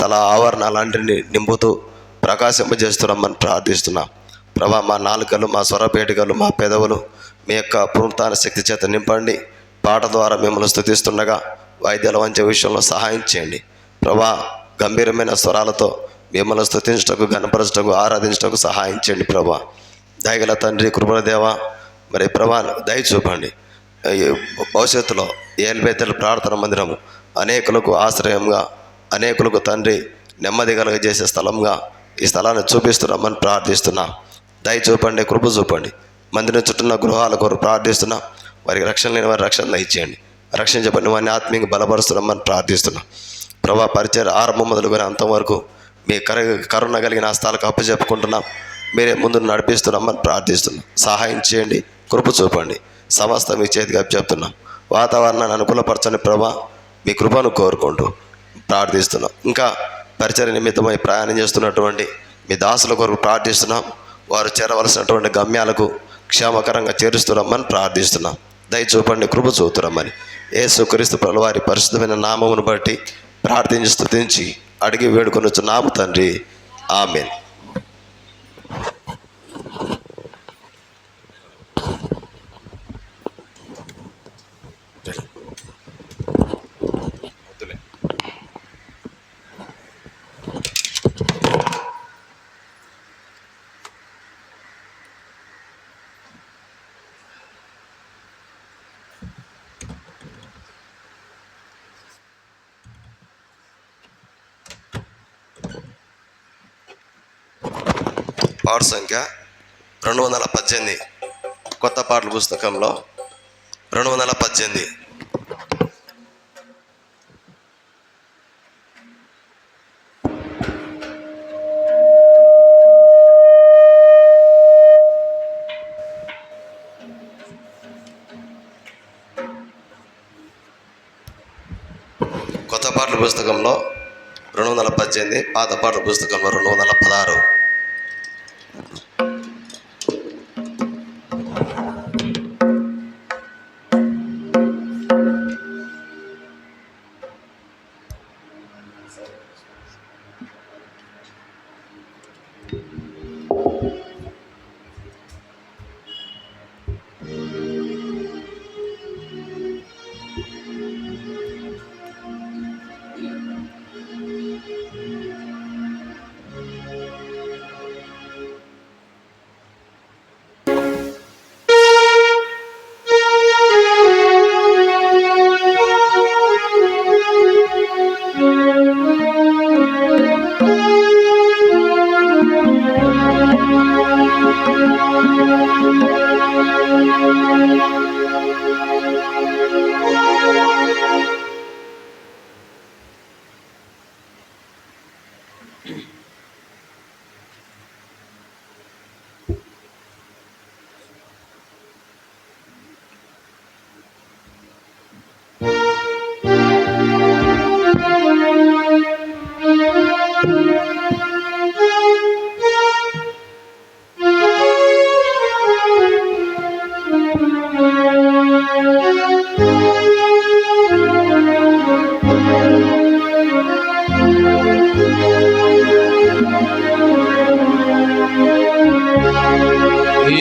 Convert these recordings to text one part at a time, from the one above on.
స్థల ఆవరణాలన్నింటినీ నింపుతూ ప్రకాశింపజేస్తున్నామని ప్రార్థిస్తున్నాం. ప్రభా, మా నాలుకలు, మా స్వరపేటికలు, మా పెదవులు మీ యొక్క పునరుత్థాన శక్తి చేత నింపండి. పాట ద్వారా మిమ్మల్ని స్తుతిస్తుండగా వాయిద్యాల వంచే విషయంలో సహాయం చేయండి. ప్రభా, గంభీరమైన స్వరాలతో మిమ్మల్ని స్తుతించటకు, గణపరచటకు, ఆరాధించటకు సహాయం చేయండి. ప్రభా, దయగల తండ్రి, కృపల దేవ, మరి ప్రభా దయ చూపండి. భవిష్యత్తులో ఏల్బేతల ప్రార్థన మందిరము అనేకులకు ఆశ్రయంగా, అనేకులకు తండ్రి నెమ్మది కలుగజేసే స్థలంగా ఈ స్థలాన్ని చూపిస్తున్నామని ప్రార్థిస్తున్నాం. దయ చూపండి, కృప చూపండి. మందిరం చుట్టూన్న గృహాల కొరకు ప్రార్థిస్తున్నాం. వారికి రక్షణ లేని వారి రక్షణ దయచేయండి. రక్షించబడిన వారిని ఆత్మీయంగా బలపరుస్తున్నామని ప్రార్థిస్తున్నాం. ప్రభా, పరిచయం ఆరంభం మొదలుకొని అంతం వరకు మీ కరుణ కలిగిన హస్తాలకు అప్పచెప్పుకుంటున్నాం. మీరే ముందు నడిపిస్తున్నామని ప్రార్థిస్తున్నాం. సహాయం చేయండి, కృప చూపండి. సమస్త మీ చేతికి అప్పచెప్తున్నాం. వాతావరణాన్ని అనుకూలపరచని ప్రభా, మీ కృపను కోరుకుంటూ ప్రార్థిస్తున్నాం. ఇంకా పరిచయ నిమిత్తమై ప్రయాణం చేస్తున్నటువంటి మీ దాసుల కొరకు ప్రార్థిస్తున్నాం. వారు చేరవలసినటువంటి గమ్యాలకు క్షేమకరంగా చేరుస్తున్నామని ప్రార్థిస్తున్నాం. దయ చూపండి, కృప చూపుతున్నామని యేసుక్రీస్తు ప్రభువు వారి పరిశుద్ధమైన నామమును బట్టి ప్రార్థించి స్తుతించి అడిగి వేడుకొనుచున్నాము తండ్రి. ఆమేన్. పాట సంఖ్య 218, కొత్త పాటల పుస్తకంలో 218. కొత్త పాటల పుస్తకంలో 218, పాత పాటల పుస్తకంలో 216.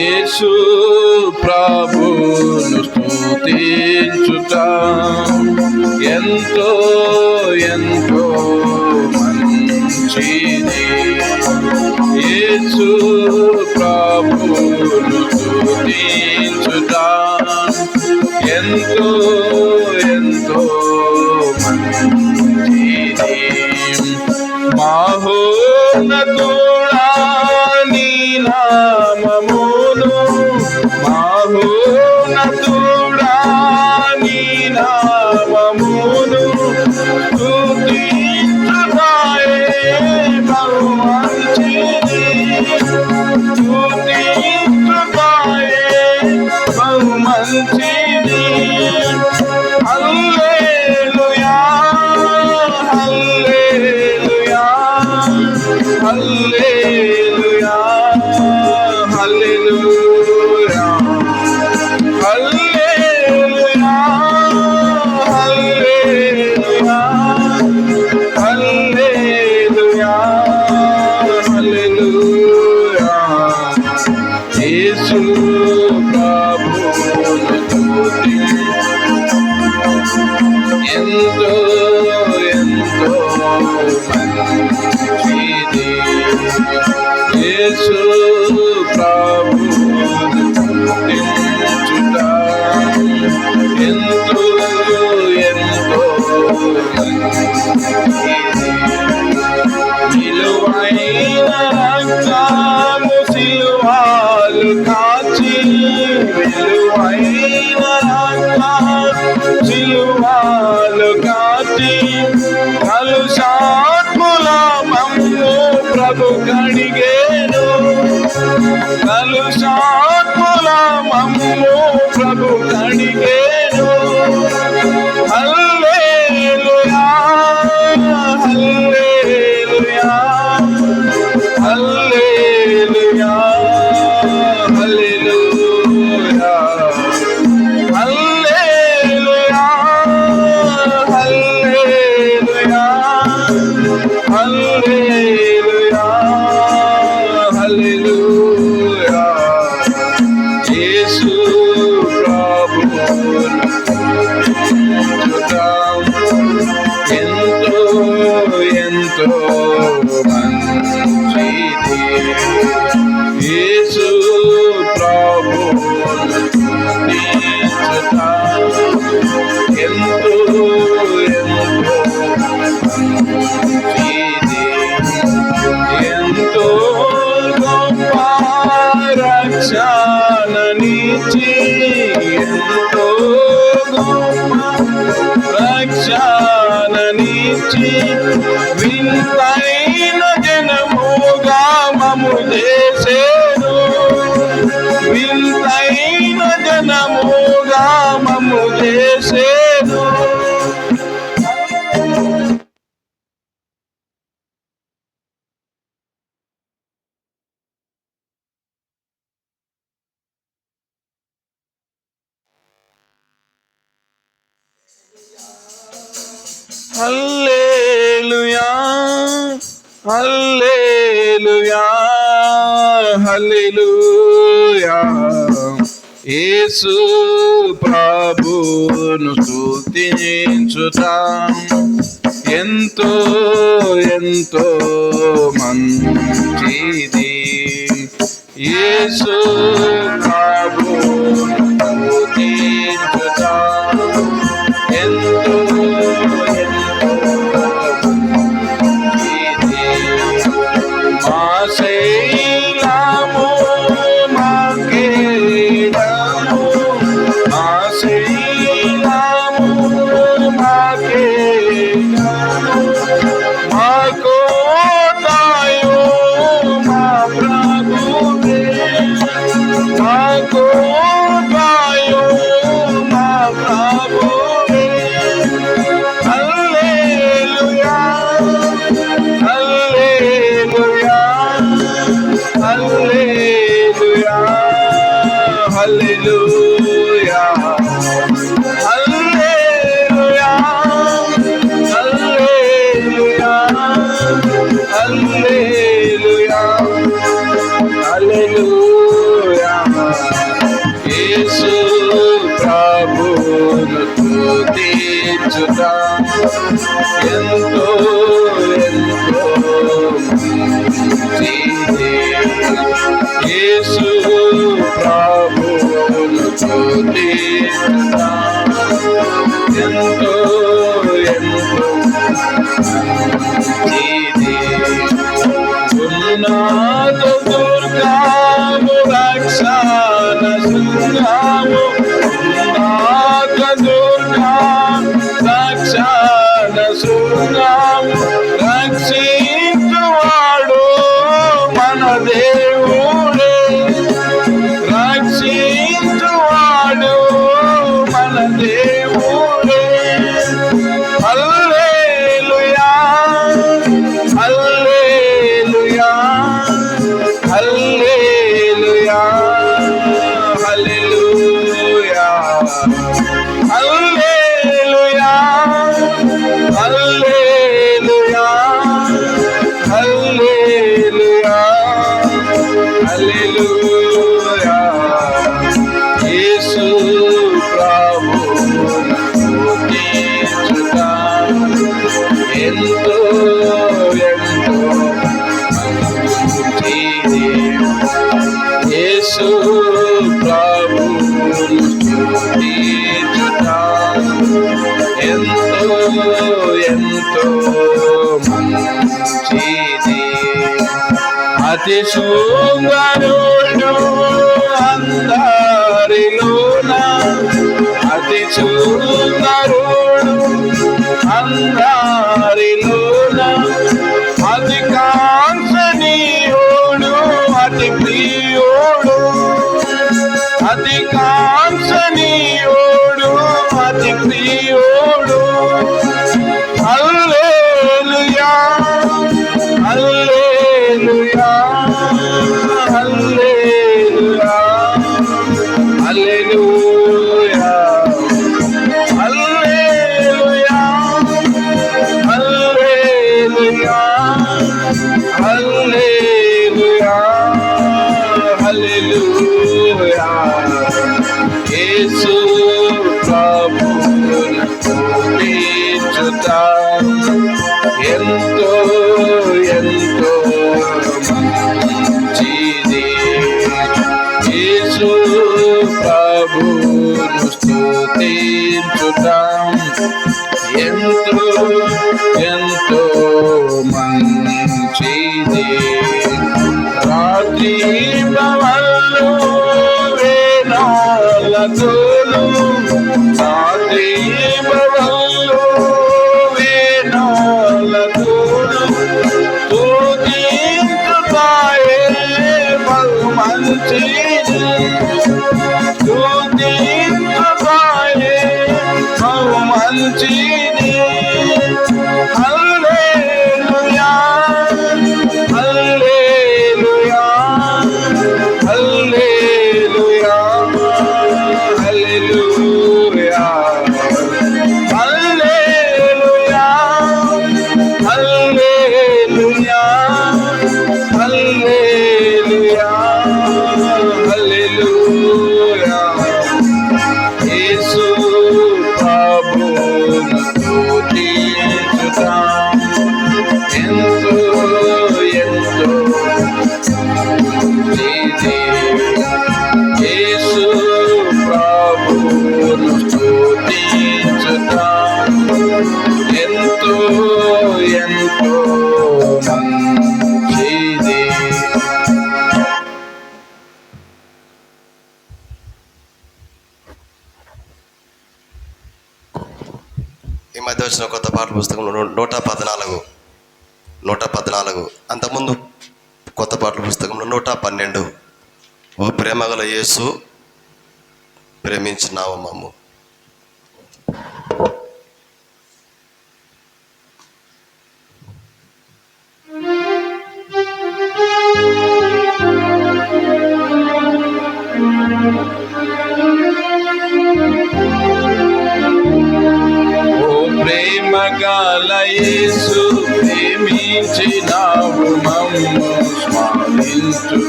యేసు ప్రభును స్తుతించుట ఎంతో ఎంతో మంచిది. యేసు ప్రభును స్తుతించుట ఎంతో ఎంతో మంచిది. మహోన్నతుడా నీ నామమును, మహోన్నతుడా నీ నామమును స్తుతించుటయే బహు మంచిది, స్తుతించుటయే బహు మంచిది. హల్లెలూయా హల్లెలూయా హల్లెలూయా హల్లెలూయా హల్లెలూయా హల్లెలూయా హల్లెలూయా మంచిది. యేసు ప్రభువును స్తుతించుట ఎంతో ఎంతో మంచిది. విలువైన రక్తము సిలువలు కాచి, విలువైన రక్తము సిలువలు కాచి, కలుషాత్ముల మమ్ము ప్రభు కడిగేను, కలుషాత్ముల మమ్ము ప్రభు కడిగేను. హల్లెలూయా హల్లెలూయా హల్లెలూయా హల్లెలూయా హల్లెలూయా హల్లెలూయా హల్లెలూయా హల్లెలూయా. యేసు ప్రభువును స్తుతించుదాం ఎంతో ఎంతో మంచిది. యేసు ప్రభువును స్తుతించుదాం ఎంతో ఎంతో మంచిది. ఎంతో గొప్ప రక్షణనిచ్చి, ఎంతో గొప్ప రక్షణనిచ్చి, వింతైన జనముగా మమ్ము చేసేను, వింతైన జనముగా మమ్ము చేసేను. హల్లెలూయా హల్లెలూయా హల్లెలూయా. యేసు ప్రభువును స్తుతించుదాం ఎంతో ఎంతో మంచిది. యేసు ప్రభువును స్తుతించుదాం ఎంతో ఎంతో మంచిది. మా శైలము మా కేడము, మా శైలము మా కేడము, మా కోటయు మా ప్రభువే, మా కోటయు మా ప్రభువే. హల్లెలూయా హల్లెలూయా హల్లెలూయా హల్లెలూయా హల్లెలూయా హల్లెలూయా హల్లెలూయా హల్లెలూయా. యేసు ప్రభువును స్తుతించుదాం ఎంతో ఎంతో మంచిది. యేసు ప్రభువును స్తుతించుదాం ఎంతో ఎంతో మంచిది. ఉన్నత దుర్గము రక్షణ శృంగము, ఉన్నత దుర్గము రక్షణ శృంగము, మంచిది. అతి సుందరుడు అందరిలోన, అతి సుందరుడు అందరిలోన, అతి కాంక్షణీయుడు అతి ప్రియుడు, అతి కాంక్షణీయుడు అతి ప్రియుడు. హల్లెలూయా హల్లెలూయా హల్లెలూయా హల్లెలూయా హల్లెలూయా హల్లెలూయా హల్లెలూయా హల్లెలూయా. యేసు ప్రభువును స్తుతించుదాం, ఎంతో ఎంతో మంచిది. యేసు ప్రభువును స్తుతించుదాం, ఎంతో ఎంతో మంచిది. రాత్రి భవన్లు వేణాలతోను, రాత్రి భవన్లు వేణాలతోను స్తుతించుతాయే బహు మంచిది, స్తుతించుతాయే బహు మంచిది. హల్లెలూయా హల్లెలూయా హల్లెలూయా హల్లెలూయా హల్లెలూయా హల్లెలూయా హల్లెలూయా హల్లెలూయా. యేసు ప్రభువును స్తుతించుదాం, ఎంతో ఎంతో మంచిది. యేసు ప్రభువును స్తుతించుదాం, ఎంతో ఎంతో మంచిది. ఈ మధ్య వచ్చిన కొత్త పాటల పుస్తకంలో 114 అంతకుముందు కొత్త పాటల పుస్తకంలో 112 ఓ ప్రేమగల యేసు ప్రేమించినావు మమ్ము. ప్రేమగల యేసు ప్రేమించినావు మమ్ము, స్మరించుచు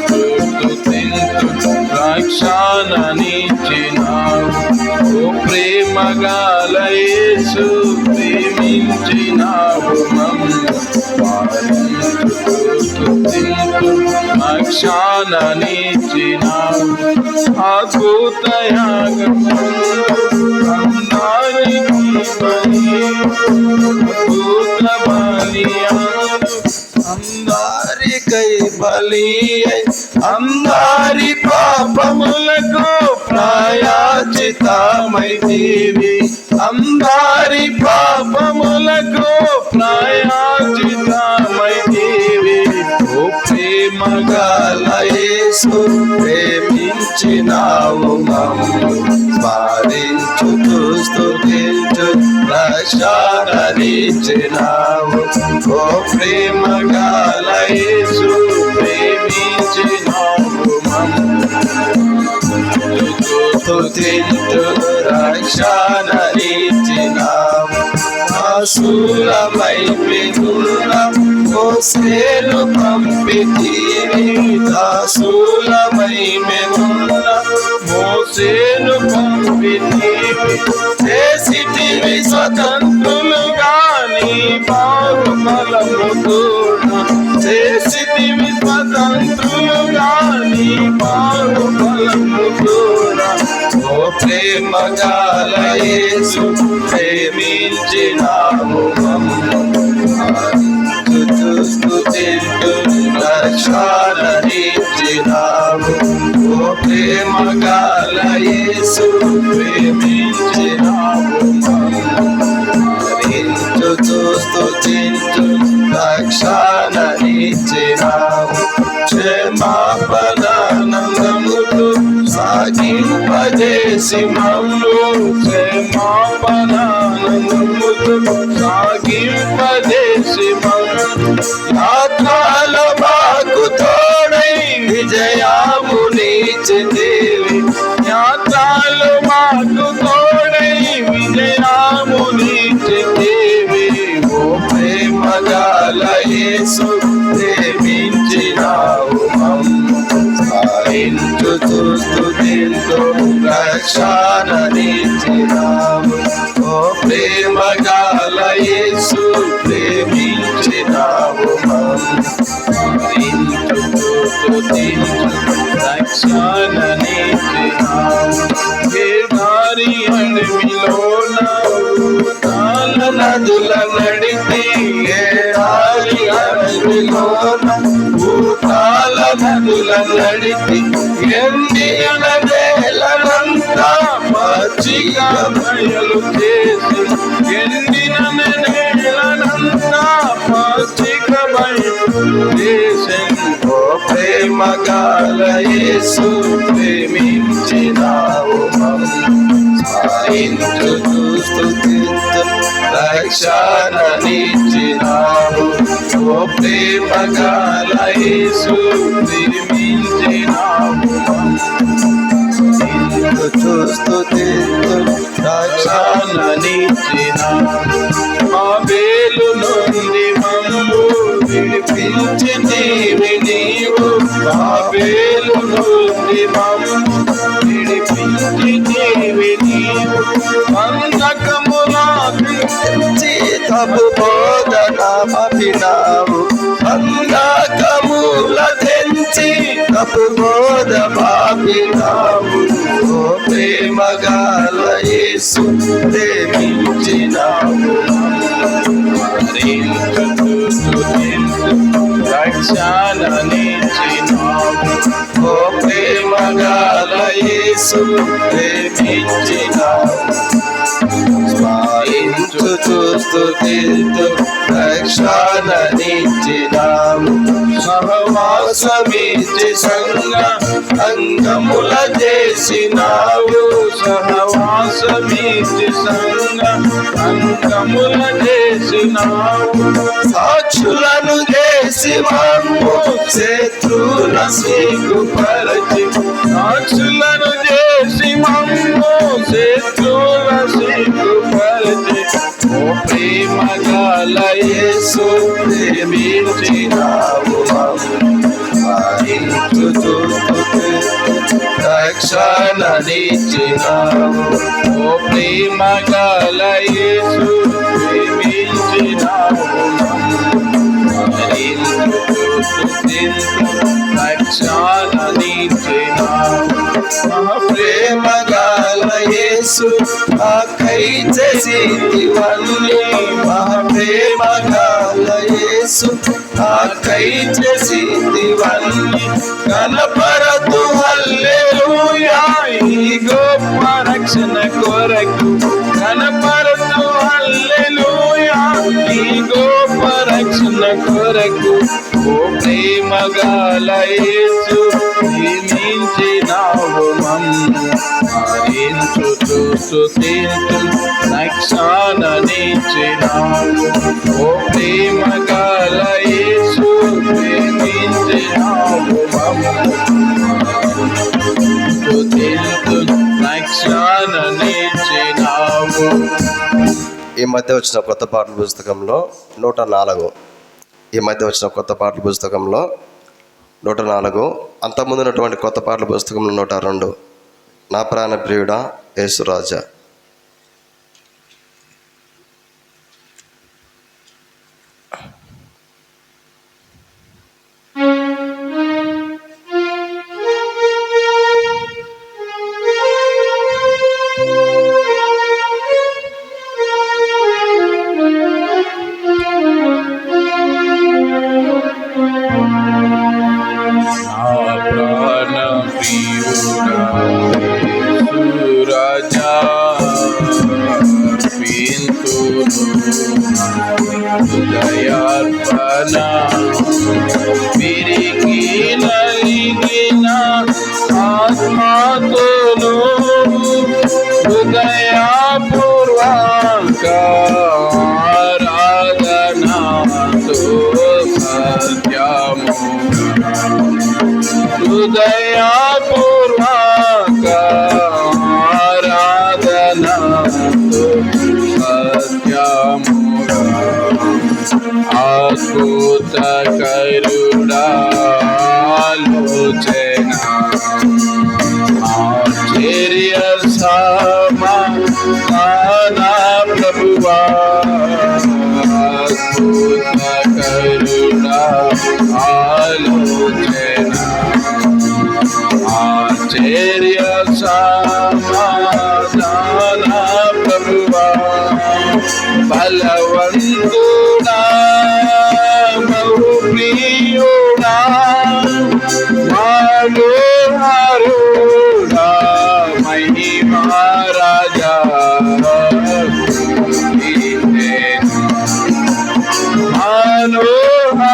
స్తుతించు రక్షణనిచ్చినావు. ఓ ప్రేమగల యేసు ప్రేమించినావు మమ్ము, స్మరించుచు స్తుతించు రక్షణనిచ్చినావు. అద్భుత యాగము అందరికీ అద్భుత బలియాలు అందరికై బలి అయి, అందరి పాపములకు ప్రాయశ్చిత్తమైతివి, అందరి పాపములకు ప్రాయశ్చిత్తమైతివి. ఓ ప్రేమగల యేసు ప్రేమించినావు మమ్ము, స్మరించుచు స్తుతించు రక్షణనిచ్చినావు. ఓ ప్రేమగల యేసు ప్రేమించినావు మమ్ము, స్తుతించు రక్షణనిచ్చినావు. దాసులమై మిగుల మోసేను పంపితివి, దాసులమై మిగుల మోసేను పంపితివి. చేసితివి స్వతంత్రులుగా నీ బాహుబలము కూడా, చేసితివి స్వతంత్రులుగా నీ బాహుబలము కూడా. ఓ ప్రేమగల యేసు ప్రేమించినావు మమ్ము, ప్రేమ గల యేసు ప్రేమించినావు మరించుచు స్తుతించు రక్షణనిచ్చినావు క్షమాపణానందముతో సాగింపజేసి మమ్ము క్షమాపణానందముతో సాగింపజేసి మమ్ము యాత్రాల మాకు తోడై విజయామునిచ్చితివి యాత్రాలు మాకు తోడై విజయామునిచ్చితివి ఓ ప్రేమ గల యేసు ప్రేమించినావు మమ్ము సాయించుచు స్తుతించు రక్షణనిచ్చినావు ఓ ప్రేమ గల యేసు ప్రేమించినావు మమ్ము సాయించుచు స్తుతించు రక్షణనిచ్చినావు దారి అడవిలోన తాళ నదుల నడితే ఏడారి అడవిలోన భూతాల నదుల నడితే ఎండిన నేలనంతా పచ్చిగా బయలు చేసి ఎండిన నేలనంతా పచ్చిగా బయలు చేసి ఓ ప్రేమ గల యేసు ప్రేమించినావు మమ్ము సాయించుచు స్తుతించు రక్షణనిచ్చినావు ఓ ప్రేమ గల యేసు ప్రేమించినావు సాయించుచు స్తుతించు రక్షణనిచ్చినావు ఆబేలు నుండి మమ్ము విడిపించితివి నీవు ఆబేలు నుండి మమ్ము విడిపించితివి నీవు బంధకములా తప్పు బోధన పంపినావు బంధకముల తెంచి తప్పు బోధ పాపినావు ఓ ప్రేమ గల యేసు ప్రేమించినావు రక్షణనిచ్చినావు ఓ ప్రేమ గల యేసు ప్రేమించినావు స్మరించుచు స్తుతించు రక్షణనిచ్చినావు సహవాసమిచ్చి సంగ అంగముల చేసినావు సహవాసమిచ్చి సంగ అంగముల చేసినావు సాక్షులను చేసి మమ్ము శత్రువుల సిగ్గుపరచి సాక్షులను చేసి మమ్ము శత్రువుల సిగ్గుపరచి ఓ ప్రేమ గల యేసు ప్రేమించినావు మమ్ము సాయించుచు స్తుతించు రక్షణనిచ్చినావు ఓ ప్రేమ గల యేసు ప్రేమించినావు ప్రేమ గల యేసు ఆకై చేసివన్నీ ప్రేమ గల యేసు ఆకై చేసివన్నీ కనపరతు హల్లెలూయా ఈ గొప్ప రక్షణ కొరకు కనపరతు హల్లెలూయా ఈ గొప్ప రక్షణ కొరకు ఓ ప్రేమ గల యేసు ప్రేమించినావు మమ్ము మరించుచు స్తుతించు రక్షణనిచ్చినావు ఓ ప్రేమ గల యేసు ప్రేమించినావు మమ్ము స్తుతించు రక్షణనిచ్చినావు. ఈ మధ్య వచ్చిన కొత్త పాటల పుస్తకంలో 104 ఈ మధ్య వచ్చిన కొత్త పాటల పుస్తకంలో 104 అంతకుముందు ఉన్నటువంటి కొత్త పాటల పుస్తకంలో 102 నా ప్రాణ ప్రియుడా యేసురాజా. నా ప్రాణ ప్రియుడా విరికి నలిగిన ఆత్మతోను హృదయపూర్వక ఆరాధనతో సత్యముగా హృదయపూర్వక ఆరాధనతో సత్యముగా అద్భుత కరుణాలోచన ఆశ్చర్య సమాధాన ప్రభువా అద్భుత కరుణాలోచన ఆశ్చర్య సమాధాన ప్రభువా బలవంతుడా బహుప్రియుడా మనోహరుడా మహిమా రాజా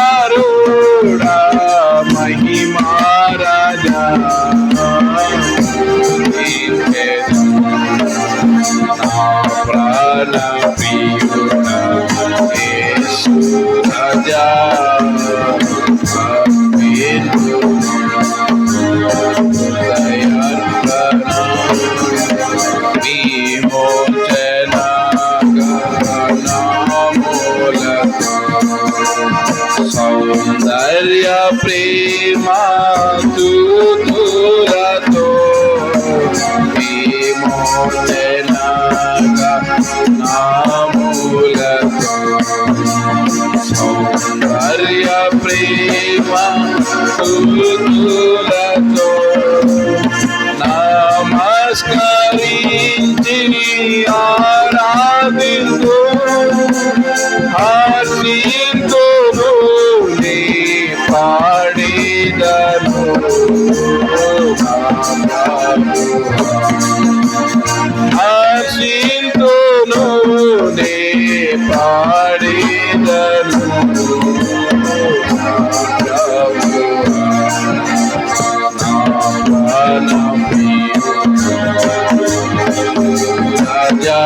మనోహరుడా మహిమా రాజా ప్రాణ ప్రియుడా యేసు రాజా సౌందర్య ప్రేమ తూతులతో విమోచనగా నామూలతో సౌందర్య ప్రేమ తూతులతో నమస్కరించి ఆరాధించు హర్షింతును నీ పాడిదను హర్షింతును నీ పాడిదను రాజా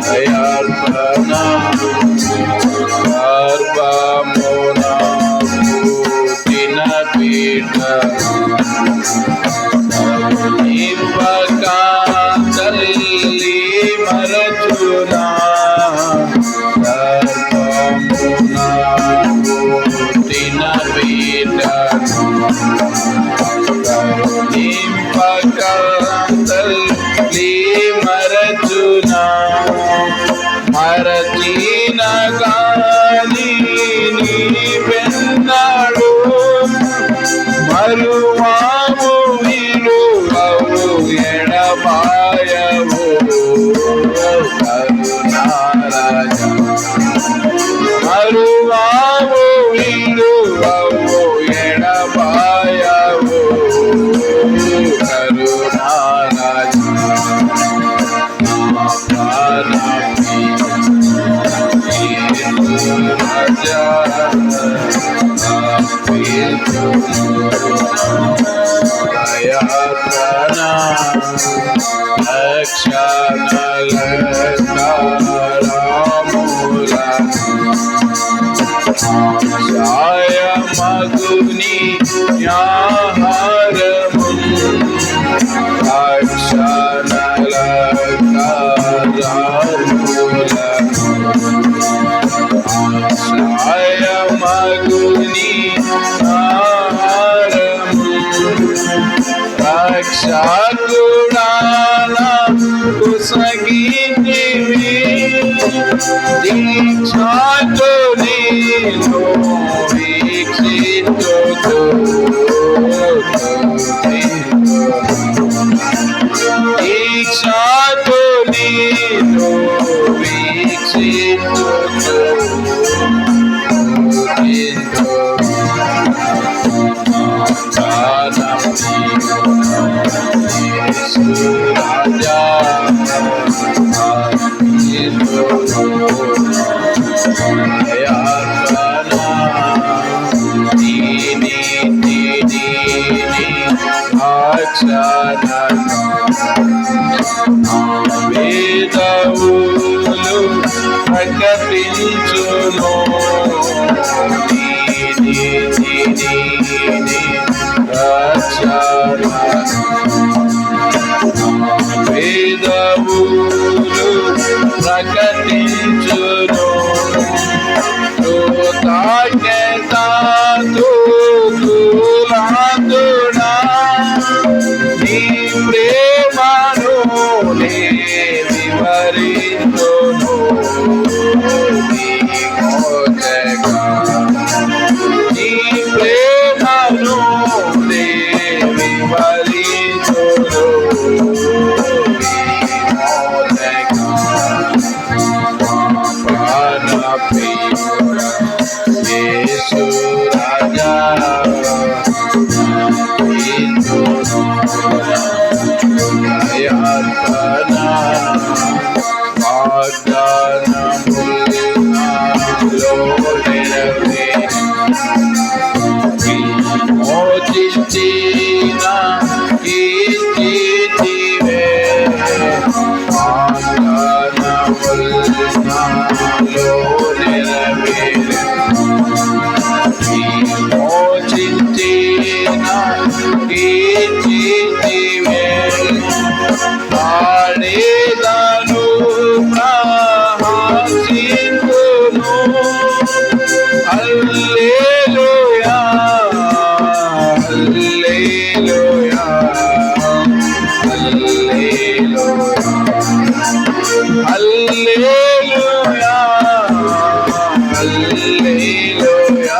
దయార్పణ గర్భమున పుట్టిన బిడ్డ నింపక తల్లి మరచునా గర్భమున పుట్టిన బిడ్డ నింపక తల్లి మరచునా మరచిన గాని నీ పెన్నాడు మరువాము విలువవు ఎడబాయవు కరుణారాజా మరువాము విలువవు ఎడబాయవు కరుణారాజా మగుని మగుని రక్షకుడానా కుసగితివి దీక్షతో నేను వీక్షించుతూ దీక్షతో నేను వీక్షించుతూ రాజా వేదవులు ప్రకటించును వేదవులు ప్రకటించును తులాంతుడా నీ ప్రేమను నే వివరించును నీ మోజగా నీ ప్రేమను నే వివరించును నీ మోజగా ప్రాణప్రియుడా యేసు రాజా పాడేదాను ప్రహసింతును హల్లెలూయా హల్లెలూయా హల్లెలూయా హల్లెలూయా హల్లెలూయా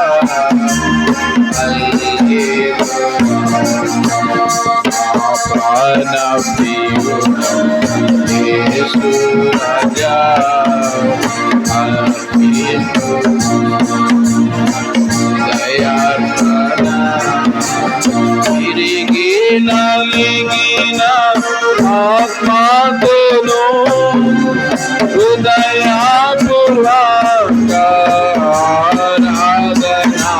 ప్రాణప్రియుడా యేసు రాజా దయార్పణ తిరిగి నలిగిన ఆత్మతోను హృదయపూర్వక ఆరాధనా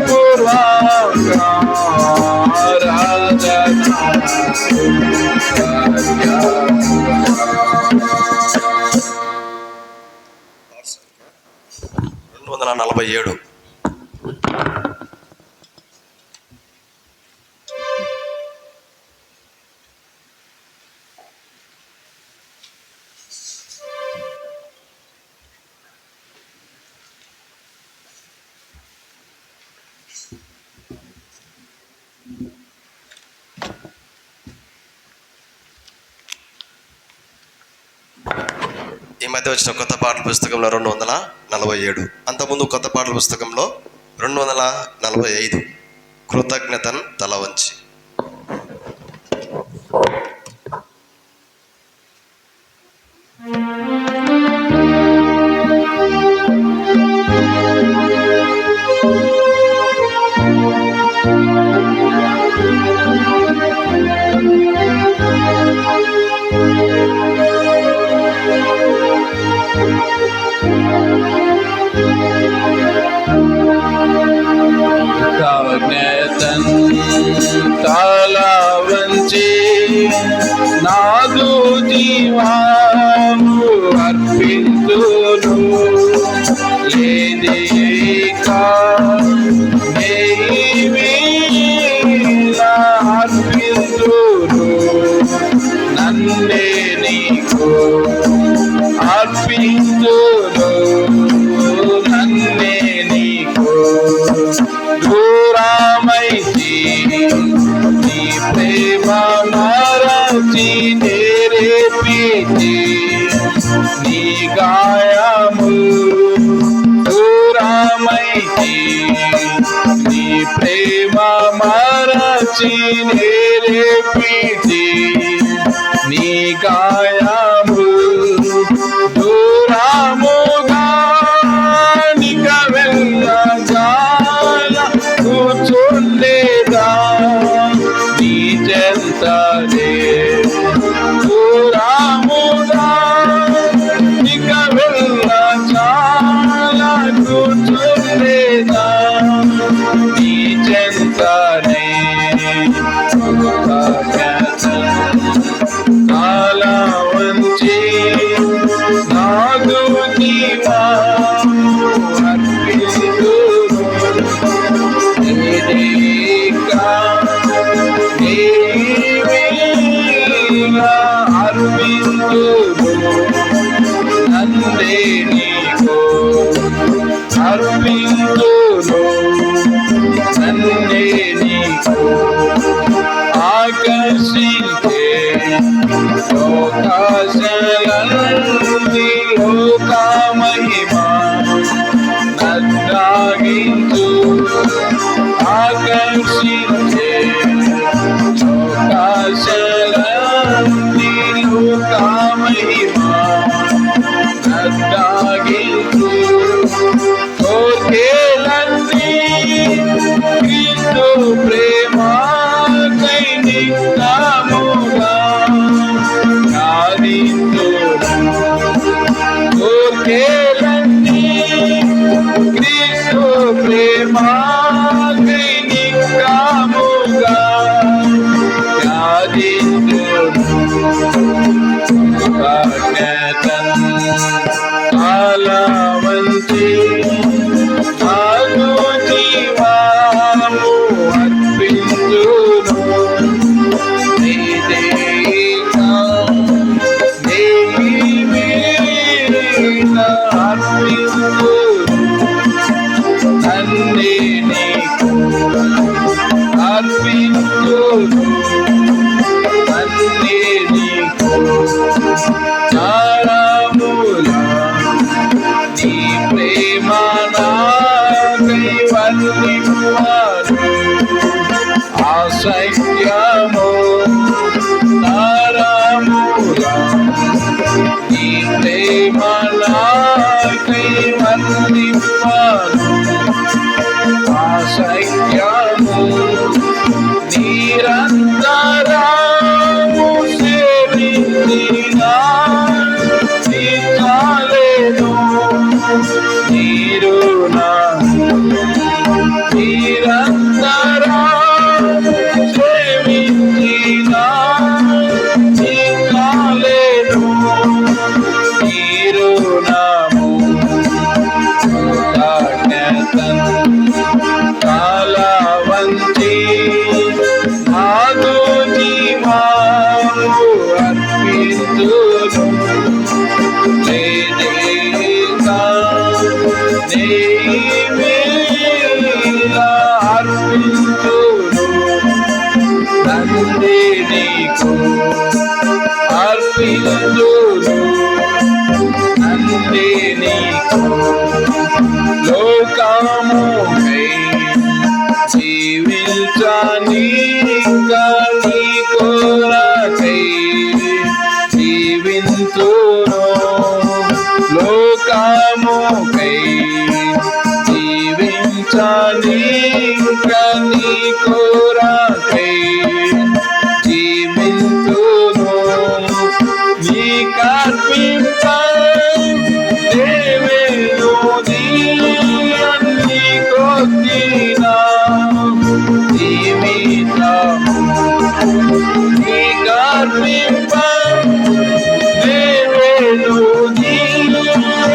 హృదయపూర్వక ఆరాధనా 247. ఈ మధ్య వచ్చిన కొత్త పాటల పుస్తకంలో 247, అంతకుముందు కొత్త పాటల పుస్తకంలో 245. కృతజ్ఞతను తల వంచి. తల వంచి నాదు జీవాము అర్పింతును లేదిక అర్పింతును నన్నే నీకు అర్పింతును నన్నే నీకు దూరమైతి నీ ప్రేమ మరచి నేరేపితి నీ గాయము దూరమైతి నీ ప్రేమ మరచి నేరేపితి నీ గాయము దూరముగా నిక వెళ్ళగా కూర్చుండేదా నీ చెంత రే దూరముగా ఇక వెళ్ళ చాలా కూర్చుండేదా నీ చెంతనే కాల వంచి నాదు నీవా నందే నీకో అర్పింతును నన్నే నీకో ఆకర్షించే లోకాశలన్నీ లోక మహిమా నన్నాగించు ఆకర్షించే లోకాశలన్నీ లోక మహిమా నన్నాగించు కోర్కెలన్నీ క్రీస్తు ప్రేమ నిత్యముగా గావించు కోర్కెలన్నీ క్రీస్తు ప్రేమ నిత్యముగా గావించు కాలవంచి నాగు జీవాము అర్పించును నన్నే నీకు అర్పించును నన్నే నీకు తారముల నీ ప్రేమ నాకై వర్ణించువాను ఆసక్యము తారముల నీ ప్రేమ నాకై వర్ణించువాను ఆసక్యము నిరంతరము సేవించినా చాలేను నీరునా నిరంతరము సేవించినా చాలేను నీరునాము కాలవంచి నాదు జీవాము అర్పించును అర్పించును నందే నీకు అర్పించును నందే నీకు లోకముకై జీవించని నీ కొరకై జీవింతును లోకముకై జీవించని నీ కొరకై జీవింతును నీ కర్పింప దేవేను అన్ని కొద్దిన జీవితం నీ కర్పింప దేవేను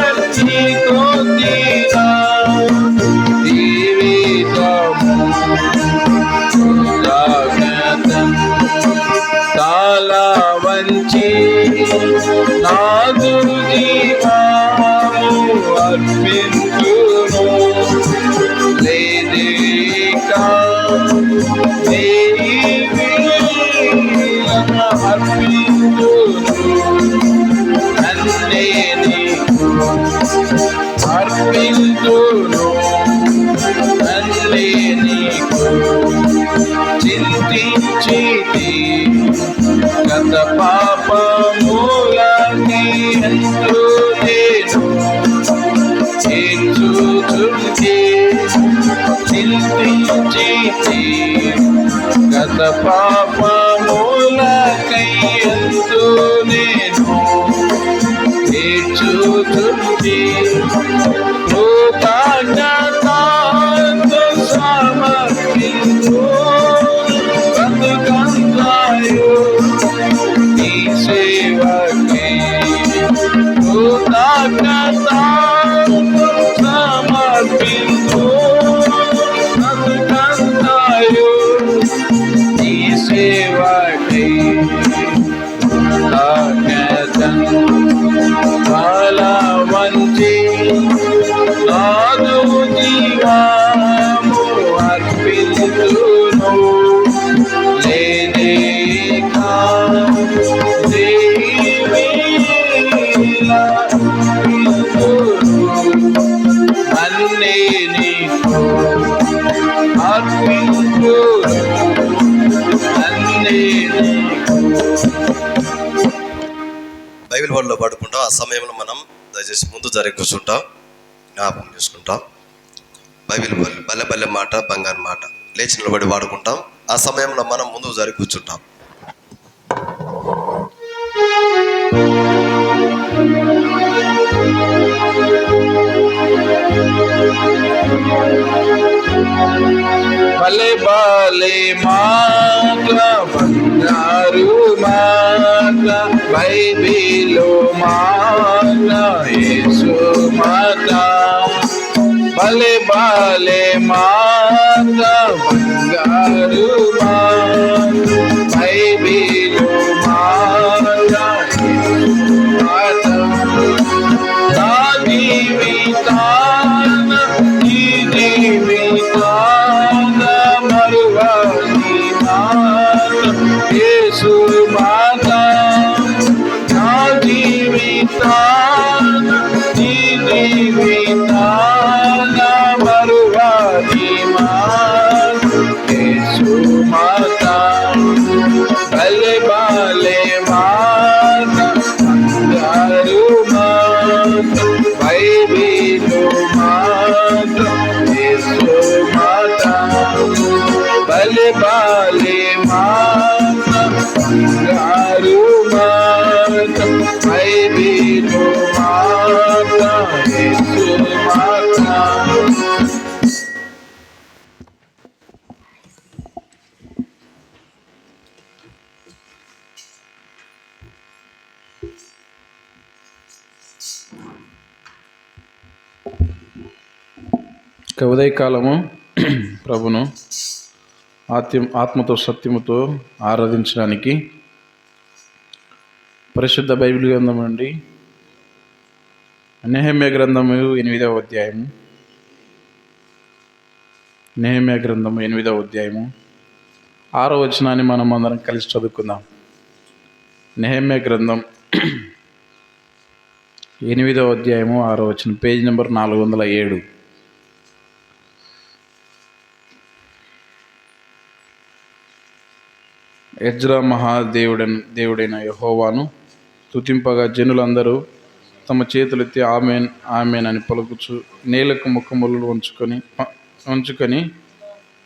అన్ని కొద్దిన జీవితం కాలవంచి నాదు జీవాము అర్పించును లేదేక అర్పించును నన్నే నీకు అర్పించును నన్నే నీకు చింతించితి గత పాపములని ఎంతో నేను చేర్చుచుంటే చింతించితి గత పాపముల వంచి నాదు జీవము అర్పించును లేదేకా దేవిలా అన్నే నీకు అర్పించును అన్నే నీకు. బైబిల్ వర్డ్లో పడుకుంటాం. ఆ సమయంలో మనం దయచేసి ముందు జరిగి కూర్చుంటాం, జ్ఞాపకం చేసుకుంటాం. బైబిల్ బల్లె బల్లె మాట బంగారు మాట లేచి నిలబడి వాడుకుంటాం. ఆ సమయంలో మనం ముందు జరిగి కూర్చుంటాం. భలే భలే మాట బంగారు మాట బైబిలు మాట యేసు మాట భలే భలే మాట బంగారు మాట బైబిలు మాట యేసు మాట నా జీవితాన ఈ జీవితాన మరువని మాట యేసు మాట నా జీవితాన ఈ జీవితాన మరువని మాట యేసు మాట భలే భలే మాట బంగారు మాట బైబిలు మాట యేసు మాట భలే భలే మాట బంగారు మాట బైబిలు మాట యేసు మాట. ఉదయకాలము ప్రభును ఆత్మతో సత్యముతో ఆరాధించడానికి పరిశుద్ధ బైబిల్ గ్రంథం నుండి నెహెమ్యా గ్రంథము 8వ అధ్యాయము నెహెమ్యా గ్రంథము 8వ అధ్యాయము 6వ వచనాన్ని మనం అందరం కలిసి చదువుకుందాం. నెహెమ్యా గ్రంథం 8వ అధ్యాయము 6వ వచనం, పేజ్ నెంబర్ 407. ఎజ్రా దేవుడైన యెహోవాను స్తుతింపగా జనులందరూ తమ చేతులెత్తి ఆమెన్ ఆమెన్ అని పలుకుచు నేలకు ముఖములు ఉంచుకొని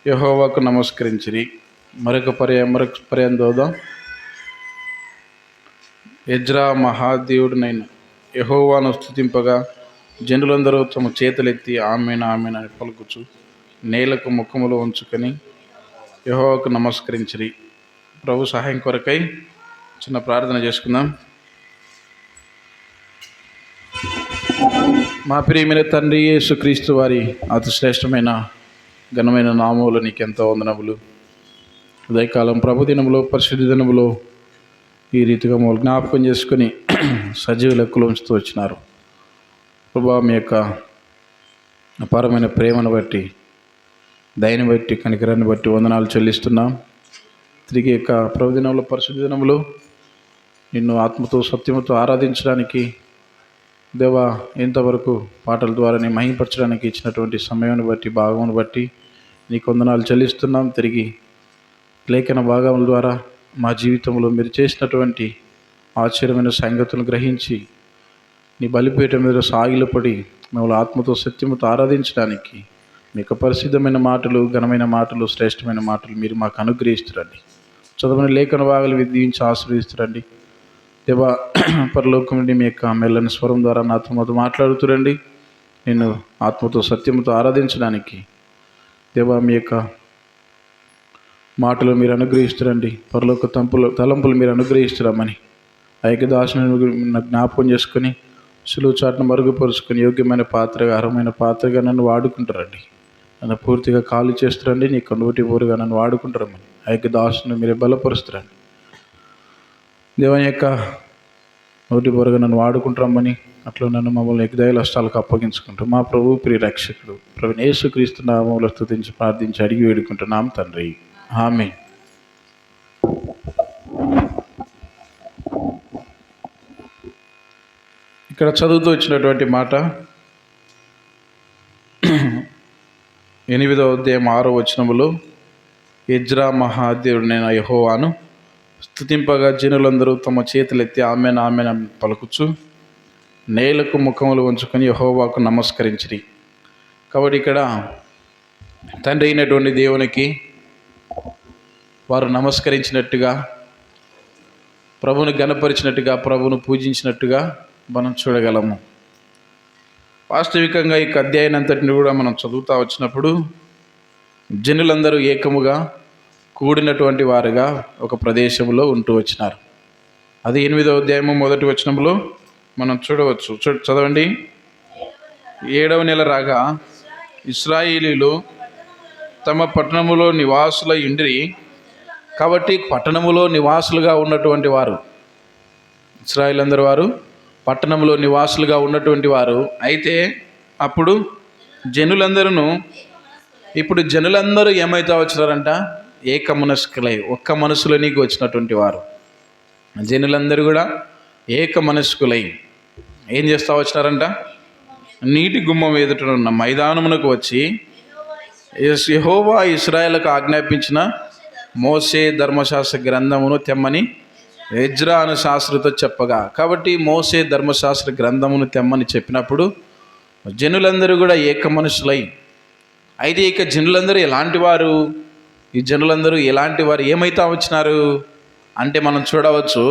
యెహోవాకు నమస్కరించిరి. మరొక పర్యాయం చదువుదాం. ఎజ్రా మహాదేవుడినైన యెహోవాను స్తుతింపగా జనులందరూ తమ చేతులెత్తి ఆమెన్ ఆమెన్ అని పలుకుచు నేలకు ముఖములు ఉంచుకొని యెహోవాకు నమస్కరించిరి. ప్రభు సహాయం కొరకై చిన్న ప్రార్థన చేసుకుందాం. మా ప్రియమైన తండ్రి యేసుక్రీస్తు వారి అతి శ్రేష్టమైన ఘనమైన నామములు నీకెంతో వందనములు. ఉదయకాలం ప్రభు దినములో పరిశుద్ధ దినములో ఈ రీతిగా మమ్మల్ని జ్ఞాపకం చేసుకొని సజీవ లెక్కలు ఉంచుతూ వచ్చినారు. ప్రభు మీ యొక్క అపారమైన ప్రేమను బట్టి, దయని బట్టి, కనికరాన్ని బట్టి వందనాలు చెల్లిస్తున్నాం. తిరిగి యొక్క ప్రభు దినంలో పరిశుద్ధ దినములో నిన్ను ఆత్మతో సత్యముతో ఆరాధించడానికి దేవా ఇంతవరకు పాటల ద్వారా నీ మహింపరచడానికి ఇచ్చినటువంటి సమయాన్ని బట్టి, భాగమును బట్టి నీకు వందనాలు చెల్లిస్తున్నాం. తిరిగి లేఖన భాగముల ద్వారా మా జీవితంలో మీరు చేసినటువంటి ఆశ్చర్యమైన సంగతులను గ్రహించి నీ బలిపీఠం మీద సాగిలపడి మిమ్మల్ని ఆత్మతో సత్యముతో ఆరాధించడానికి మీకు పరిశుద్ధమైన మాటలు, ఘనమైన మాటలు, శ్రేష్టమైన మాటలు మీరు మాకు అనుగ్రహిస్తురండి. చదవని లేఖన భాగాలు దీవించి ఆశీర్వదిస్తురండి. దేవా పరలోకం నుండి మీ యొక్క మెల్లని స్వరం ద్వారా నాతో మాట్లాడుతురండి. నేను ఆత్మతో సత్యముతో ఆరాధించడానికి దేవా మీ యొక్క మాటలు మీరు అనుగ్రహిస్తురండి. పరలోక తలంపులు మీరు అనుగ్రహిస్తురామని ఆ యొక్క దాసుని జ్ఞాపకం చేసుకొని సులువు చాటును మరుగుపరుచుకొని యోగ్యమైన పాత్రగా, అర్హమైన పాత్రగా నన్ను వాడుకుంటారండి. నన్ను పూర్తిగా ఖాళీ చేస్తారండి. నీ కన్నుటి ఊరుగా నన్ను వాడుకుంటారమని ఆ యొక్క దాసుని మీరు బలపరుస్తారండి. దేవుని యొక్క నోటి బొరగా నన్ను వాడుకుంటామని, అట్లా నన్ను మమ్మల్ని ఎగ్దాయిల కష్టాలకు అప్పగించుకుంటూ మా ప్రభు ప్రియ రక్షకుడు ప్రభువైన యేసుక్రీస్తు నామములో స్తుతించి ప్రార్థించి అడిగి వేడుకుంటున్నాం తండ్రి, ఆమేన్. ఇక్కడ చదువుతూ వచ్చినటువంటి మాట 8వ అధ్యాయం 6వ వచనములో, ఎజ్రా మహాదేవుడైన యెహోవాను స్తుతింపగా జనులందరూ తమ చేతులెత్తి ఆమెన్ ఆమెన్ అని పలుకుచు నేలకు ముఖములు ఉంచుకొని యెహోవాకు నమస్కరించిరి. కాబట్టి ఇక్కడ తండ్రి అయినటువంటి దేవునికి వారు నమస్కరించినట్టుగా, ప్రభువును గణపరిచినట్టుగా, ప్రభువును పూజించినట్టుగా మనం చూడగలము. వాస్తవికంగా ఈ అధ్యాయం అంతటిని కూడా మనం చదువుతూ వచ్చినప్పుడు జనులందరూ ఏకముగా కూడినటువంటి వారుగా ఒక ప్రదేశంలో ఉంటూ వచ్చినారు. అది 8వ అధ్యాయము 1వ వచనంలో మనం చూడవచ్చు. చదవండి. 7వ నెల రాగా ఇశ్రాయేలీలు తమ పట్టణములో నివాసుల ఇండ్రి. కాబట్టి పట్టణములో నివాసులుగా ఉన్నటువంటి వారు, ఇశ్రాయేలందరూ వారు పట్టణంలో నివాసులుగా ఉన్నటువంటి వారు. అయితే అప్పుడు జనులందరూ ఏమైతే వచ్చినారంట? ఏక మనస్కులై, ఒక్క మనసులోనికి వచ్చినటువంటి వారు. జనులందరూ కూడా ఏక మనస్కులై ఏం చేస్తూ వచ్చినారంట? నీటి గుమ్మం ఎదుట ఉన్న మైదానమునకు వచ్చి యెహోవా ఇశ్రాయేలుకు ఆజ్ఞాపించిన మోషే ధర్మశాస్త్ర గ్రంథమును తెమ్మని ఎజ్రా అను శాస్త్రితో చెప్పగా, కాబట్టి మోషే ధర్మశాస్త్ర గ్రంథమును తెమ్మని చెప్పినప్పుడు జనులందరూ కూడా ఏక మనుషులై. అయితే ఇక జనులందరూ ఎలాంటి వారు? ఈ జనులందరూ ఎలాంటి వారు? ఏమైతే వచ్చినారు అంటే మనం చూడవచ్చు.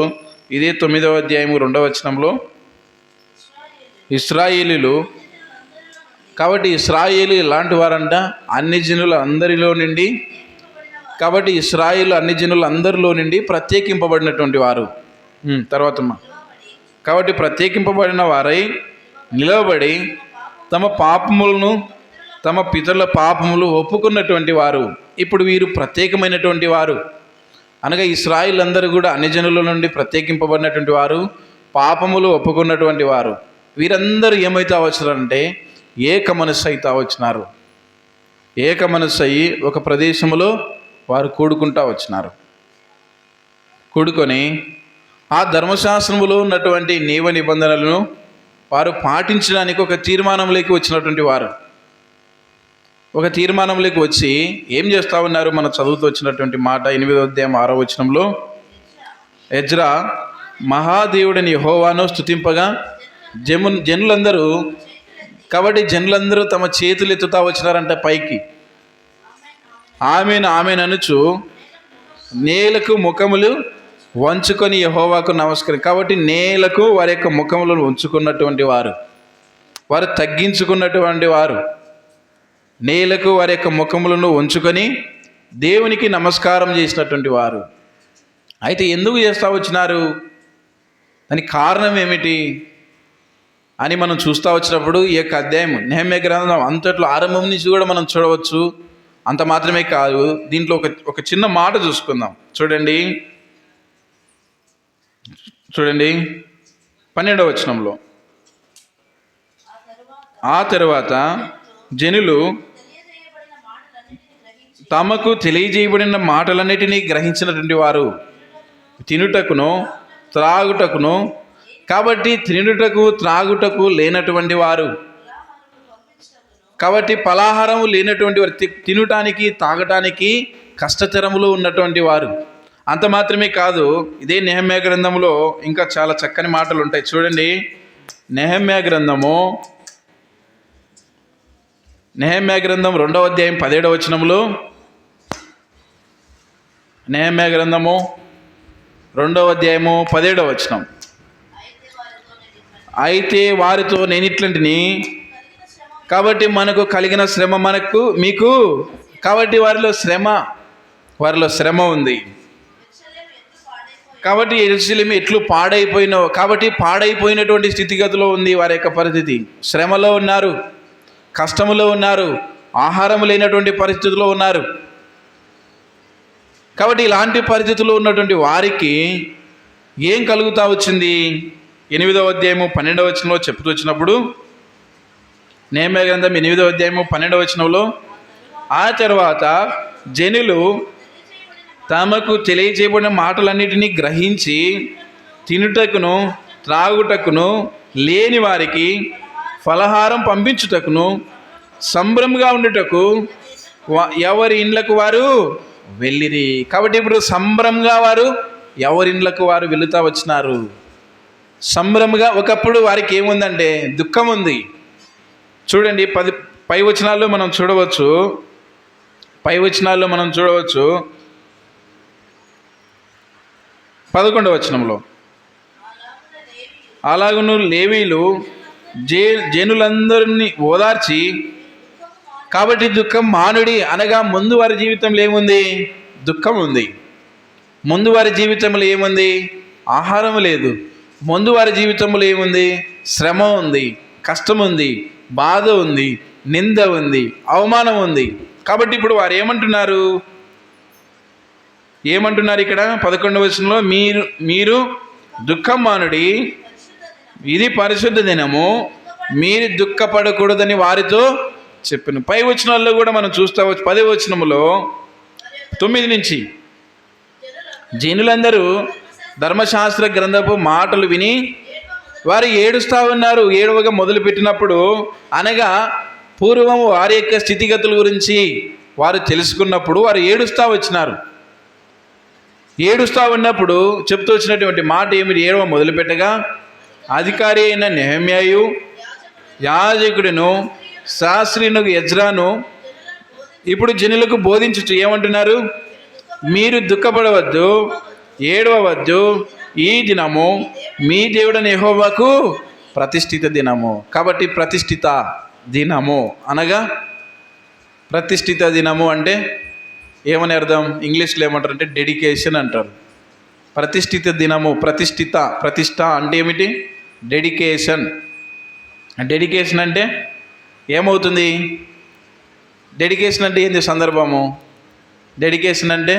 ఇదే 9వ అధ్యాయము 2వ వచనంలో ఇశ్రాయేలీలు. కాబట్టి ఇశ్రాయేలు ఎలాంటి వారంట? అన్ని జనుల అందరిలో నుండి, కాబట్టి ఇశ్రాయేలు అన్ని జనుల అందరిలో నుండి ప్రత్యేకింపబడినటువంటి వారు. కాబట్టి ప్రత్యేకింపబడిన వారై నిలవబడి తమ పాపములను, తమ పితరుల పాపములు ఒప్పుకున్నటువంటి వారు. ఇప్పుడు వీరు ప్రత్యేకమైనటువంటి వారు అనగా ఇశ్రాయేలు అందరూ కూడా అన్ని జనుల నుండి ప్రత్యేకింపబడినటువంటి వారు, పాపములు ఒప్పుకున్నటువంటి వారు. వీరందరూ ఏమైతే వచ్చినారంటే ఏక మనస్సు అయితే వచ్చినారు. ఏక మనస్సు అయ్యి ఒక ప్రదేశంలో వారు కూడుకుంటూ వచ్చినారు. కూడుకొని ఆ ధర్మశాస్త్రములో ఉన్నటువంటి నియమ నిబంధనలను వారు పాటించడానికి ఒక తీర్మానంలోకి వచ్చినటువంటి వారు. ఒక తీర్మానంలోకి వచ్చి ఏం చేస్తూ ఉన్నారు? మనం చదువుతూ వచ్చినటువంటి మాట 8వ అధ్యాయం 6వ వచనంలో, ఎజ్రా మహాదేవుడిని యెహోవాను స్తుతింపగా జనులందరూ, కాబట్టి జనులందరూ తమ చేతులు ఎత్తుతా వచ్చినారంట పైకి. ఆమెను అనుచు నేలకు ముఖములు వంచుకొని యెహోవాకు నమస్కారం. కాబట్టి నేలకు వారి యొక్క ముఖములను ఉంచుకున్నటువంటి వారు, వారు తగ్గించుకున్నటువంటి వారు, నేలకు వారి యొక్క ముఖములను ఉంచుకొని దేవునికి నమస్కారం చేసినటువంటి వారు. అయితే ఎందుకు చేస్తూ వచ్చినారు? దానికి కారణం ఏమిటి అని మనం చూస్తూ వచ్చినప్పుడు ఈ యొక్క అధ్యాయం నెహెమ్యా గ్రంథం అంతట్లో ఆరంభం నుంచి కూడా మనం చూడవచ్చు. అంత మాత్రమే కాదు, దీంట్లో ఒక చిన్న మాట చూసుకుందాం. చూడండి 12వ వచనంలో, ఆ తరువాత జనులు తమకు తెలియజేయబడిన మాటలన్నిటినీ గ్రహించినటువంటి వారు తినుటకును త్రాగుటకును, కాబట్టి తినుటకు త్రాగుటకు లేనటువంటి వారు, కాబట్టి పలాహారము లేనటువంటి వారు, తినటానికి తాగటానికి కష్టతరములో ఉన్నటువంటి వారు. అంత మాత్రమే కాదు, ఇదే నెహెమ్యా గ్రంథంలో ఇంకా చాలా చక్కని మాటలు ఉంటాయి. చూడండి, నెహెమ్యా గ్రంథము 2వ అధ్యాయం 17వ వచనంలో, నెహెమ్యా గ్రంథము 2వ అధ్యాయము 17వ వచనం, అయితే వారితో నేను ఇట్లాంటిని, కాబట్టి మనకు కలిగిన శ్రమ మీకు, కాబట్టి వారిలో శ్రమ ఉంది. కాబట్టి యెరూషలేము ఎట్లు కాబట్టి పాడైపోయినటువంటి స్థితిగతిలో ఉంది వారి యొక్క పరిస్థితి. శ్రమలో ఉన్నారు, కష్టములో ఉన్నారు, ఆహారం లేనటువంటి పరిస్థితుల్లో ఉన్నారు. కాబట్టి ఇలాంటి పరిస్థితుల్లో ఉన్నటువంటి వారికి ఏం కలుగుతా వచ్చింది? 8వ అధ్యాయము 12వ వచనంలో చెప్తూ వచ్చినప్పుడు, నెహెమ్యా గ్రంథం 8వ అధ్యాయము 12వ వచనంలో, ఆ తర్వాత జనులు తమకు తెలియజేయబడిన మాటలన్నిటినీ గ్రహించి తినుటకును త్రాగుటకును లేని వారికి ఫలహారం పంపించుటకును సంభ్రమంగా ఉండుటకు ఎవరి ఇండ్లకు వారు వెళ్ళిరి. కాబట్టి ఇప్పుడు సంభ్రమంగా వారు ఎవరి ఇండ్లకు వారు వెళుతూ వచ్చినారు. సంభ్రమంగా. ఒకప్పుడు వారికి ఏముందంటే దుఃఖం ఉంది. చూడండి, పై వచనాల్లో మనం చూడవచ్చు. 11వ వచనంలో, అలాగును లేవీలు జనులందరినీ ఓదార్చి, కాబట్టి దుఃఖం మానుడి అనగా ముందు వారి జీవితంలో ఏముంది? దుఃఖం ఉంది. ముందు వారి జీవితంలో ఏముంది? ఆహారం లేదు. ముందు వారి జీవితంలో ఏముంది? శ్రమ ఉంది, కష్టం ఉంది, బాధ ఉంది, నింద ఉంది, అవమానం ఉంది. కాబట్టి ఇప్పుడు వారు ఏమంటున్నారు ఇక్కడ 11వ వచనంలో, మీరు దుఃఖం మానుడి, ఇది పరిశుద్ధ దినము, మీరు దుఃఖపడకూడదని వారితో చెప్పాను. పై వచనాల్లో కూడా మనం చూస్తావచ్చు. 10వ వచనంలో 9 నుంచి, జనులందరూ ధర్మశాస్త్ర గ్రంథపు మాటలు విని వారు ఏడుస్తూ ఉన్నారు. ఏడవగా మొదలుపెట్టినప్పుడు, అనగా పూర్వం వారి యొక్క స్థితిగతుల గురించి వారు తెలుసుకున్నప్పుడు వారు ఏడుస్తూ వచ్చినారు. ఏడుస్తూ ఉన్నప్పుడు చెప్తూ వచ్చినటువంటి మాట ఏమిటి? ఏడవ మొదలుపెట్టగా, అధికారి అయిన నెహెమ్యాయు, యాజకుడును, శాస్త్రీయునకు ఎజ్రాను ఇప్పుడు జనులకు బోధించుచు ఏమంటున్నారు? మీరు దుఃఖపడవద్దు, ఏడవవద్దు, ఈ దినము మీ దేవుడైన యెహోవాకు ప్రతిష్ఠిత దినము. కాబట్టి ప్రతిష్ఠిత దినము అనగా, ప్రతిష్ఠిత దినము అంటే ఏమని అర్థం? ఇంగ్లీష్లో ఏమంటారు అంటే డెడికేషన్ అంటారు. ప్రతిష్ఠిత దినము, ప్రతిష్ఠ అంటే ఏమిటి? డెడికేషన్. డెడికేషన్ అంటే ఏమవుతుంది? డెడికేషన్ అంటే ఏంది సందర్భము? డెడికేషన్ అంటే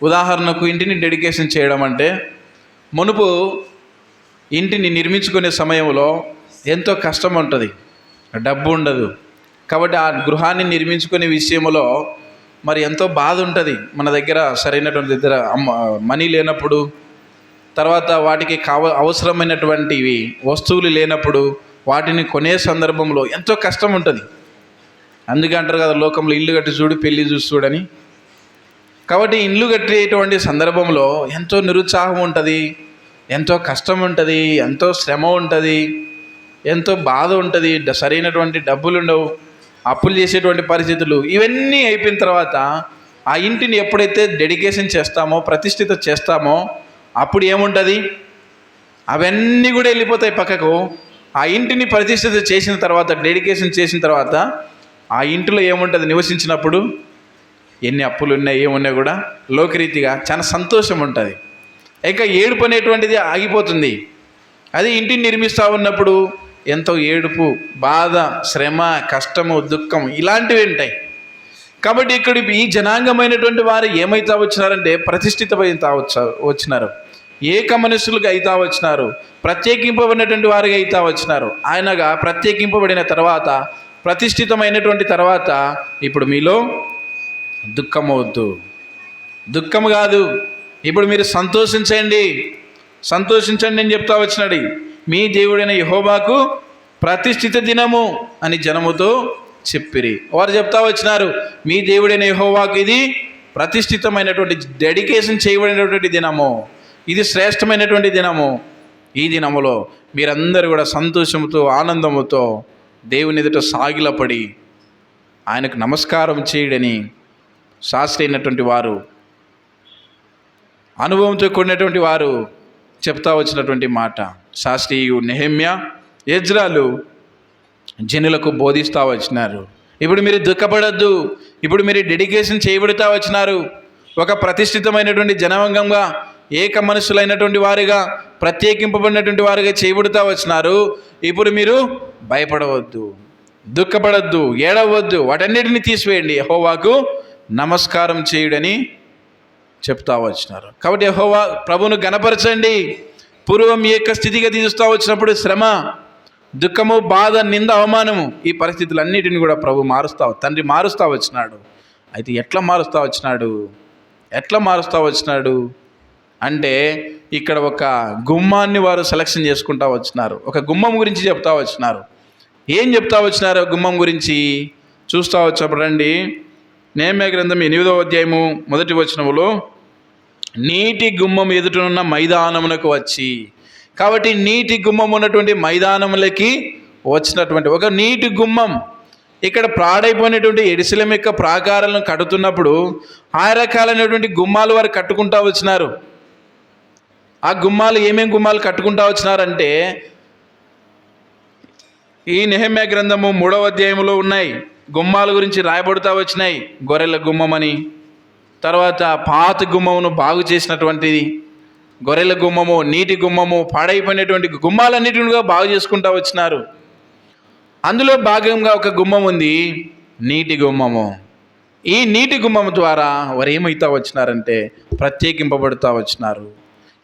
ఉదాహరణకు ఇంటిని డెడికేషన్ చేయడం అంటే, మునుపు ఇంటిని నిర్మించుకునే సమయంలో ఎంతో కష్టం ఉంటుంది, డబ్బు ఉండదు. కాబట్టి ఆ గృహాన్ని నిర్మించుకునే విషయంలో మరి ఎంతో బాధ ఉంటుంది. మన దగ్గర సరైనటువంటి మనీ లేనప్పుడు, తర్వాత వాటికి అవసరమైనటువంటివి వస్తువులు లేనప్పుడు, వాటిని కొనే సందర్భంలో ఎంతో కష్టం ఉంటుంది. అందుకే అంటారు కదా, లోకంలో ఇల్లు కట్టి చూడు, పెళ్ళి చూసి చూడని. కాబట్టి ఇల్లు కట్టేటువంటి సందర్భంలో ఎంతో నిరుత్సాహం ఉంటుంది, ఎంతో కష్టం ఉంటుంది, ఎంతో శ్రమ ఉంటుంది, ఎంతో బాధ ఉంటుంది, సరైనటువంటి డబ్బులు ఉండవు, అప్పులు చేసేటువంటి పరిస్థితులు. ఇవన్నీ అయిపోయిన తర్వాత ఆ ఇంటిని ఎప్పుడైతే డెడికేషన్ చేస్తామో, ప్రతిష్ఠిత చేస్తామో, అప్పుడు ఏముంటుంది? అవన్నీ కూడా వెళ్ళిపోతాయి పక్కకు. ఆ ఇంటిని ప్రతిష్ఠిత చేసిన తర్వాత, డెడికేషన్ చేసిన తర్వాత ఆ ఇంటిలో ఏముంటుంది? నివసించినప్పుడు ఎన్ని అప్పులు ఉన్నాయి, ఏమున్నాయి కూడా లోకరీతిగా చాలా సంతోషం ఉంటుంది. ఇంకా ఏడుపు అనేటువంటిది ఆగిపోతుంది. అది ఇంటిని నిర్మిస్తూ ఉన్నప్పుడు ఎంతో ఏడుపు, బాధ, శ్రమ, కష్టము, దుఃఖం ఇలాంటివి ఉంటాయి. కాబట్టి ఇక్కడ ఈ జనాంగమైనటువంటి వారు ఏమైతా వచ్చినారంటే ప్రతిష్ఠితమైతా వచ్చినారు, ఏక మనుషులుగా అయితా వచ్చినారు, ప్రత్యేకింపబడినటువంటి వారిగా అయితా వచ్చినారు. ఆయనగా ప్రత్యేకింపబడిన తర్వాత, ప్రతిష్ఠితమైనటువంటి తర్వాత ఇప్పుడు మీలో దుఃఖం వద్దు, దుఃఖం కాదు, ఇప్పుడు మీరు సంతోషించండి అని చెప్తా వచ్చినాడు. మీ దేవుడైన యెహోవాకు ప్రతిష్ఠిత దినము అని జనముతో చెప్పిరి. వారు చెప్తా వచ్చినారు, మీ దేవుడైన యెహోవాకు ఇది ప్రతిష్ఠితమైనటువంటి, డెడికేషన్ చేయబడినటువంటి దినము, ఇది శ్రేష్టమైనటువంటి దినము. ఈ దినములో మీరందరూ కూడా సంతోషంతో, ఆనందముతో దేవుని ఎదుట సాగిలపడి ఆయనకు నమస్కారం చేయడని శాస్త్రి అయినటువంటి వారు, అనుభవంతో కూడినటువంటి వారు చెప్తా వచ్చినటువంటి మాట. శాస్త్రీయు నెహెమ్యా, ఎజ్రాలు జనులకు బోధిస్తూ వచ్చినారు. ఇప్పుడు మీరు దుఃఖపడద్దు, ఇప్పుడు మీరు డెడికేషన్ చేయబడుతూ వచ్చినారు, ఒక ప్రతిష్ఠితమైనటువంటి జనాంగంగా, ఏక మనుషులైనటువంటి వారిగా, ప్రత్యేకింపబడినటువంటి వారిగా చేయబడుతూ వచ్చినారు. ఇప్పుడు మీరు భయపడవద్దు, దుఃఖపడద్దు, ఏడవద్దు, వాటన్నిటిని తీసివేయండి, యెహోవాకు నమస్కారం చేయుడని చెప్తా వచ్చినారు. కాబట్టి యెహోవా ప్రభువును గణపరచండి. పూర్వం ఈ యొక్క స్థితిగతి చూస్తూ వచ్చినప్పుడు శ్రమ, దుఃఖము, బాధ, నింద, అవమానము, ఈ పరిస్థితులన్నిటిని కూడా ప్రభు తండ్రి మారుస్తూ వచ్చినాడు. అయితే ఎట్లా మారుస్తూ వచ్చినాడు అంటే ఇక్కడ ఒక గుమ్మాన్ని వారు సెలక్షన్ చేసుకుంటూ వచ్చినారు. ఒక గుమ్మం గురించి చెప్తా వచ్చినారు. ఏం చెప్తా వచ్చినారు గుమ్మం గురించి చూస్తూ వచ్చినప్పుడు రండి. నెహెమ్యా గ్రంథం 8వ అధ్యాయము 1వ వచనములో, నీటి గుమ్మం ఎదుటనున్న మైదానమునకు వచ్చి, కాబట్టి నీటి గుమ్మం ఉన్నటువంటి మైదానములకి వచ్చినటువంటి ఒక నీటి గుమ్మం. ఇక్కడ పాడైపోయినటువంటి యెరూషలేము యొక్క ప్రాకారాలను కడుతున్నప్పుడు ఆ రకాలైనటువంటి గుమ్మాలు వారు కట్టుకుంటూ వచ్చినారు. ఆ గుమ్మాలు ఏమేం గుమ్మాలు కట్టుకుంటూ వచ్చినారంటే ఈ నెహెమ్యా గ్రంథము 3వ అధ్యాయంలో ఉన్నాయి. గుమ్మాల గురించి రాయబడుతూ వచ్చినాయి. గొర్రెల గుమ్మమని, తర్వాత పాత గుమ్మమును బాగు చేసినటువంటిది గొర్రెల గుమ్మము, నీటి గుమ్మము, పాడైపోయినటువంటి గుమ్మాలన్నిటిని కూడా బాగు చేసుకుంటూ వచ్చినారు. అందులో భాగంగా ఒక గుమ్మం ఉంది, నీటి గుమ్మము. ఈ నీటి గుమ్మము ద్వారా వారు ఏమవుతా వచ్చినారంటే ప్రత్యేకింపబడుతూ వచ్చినారు.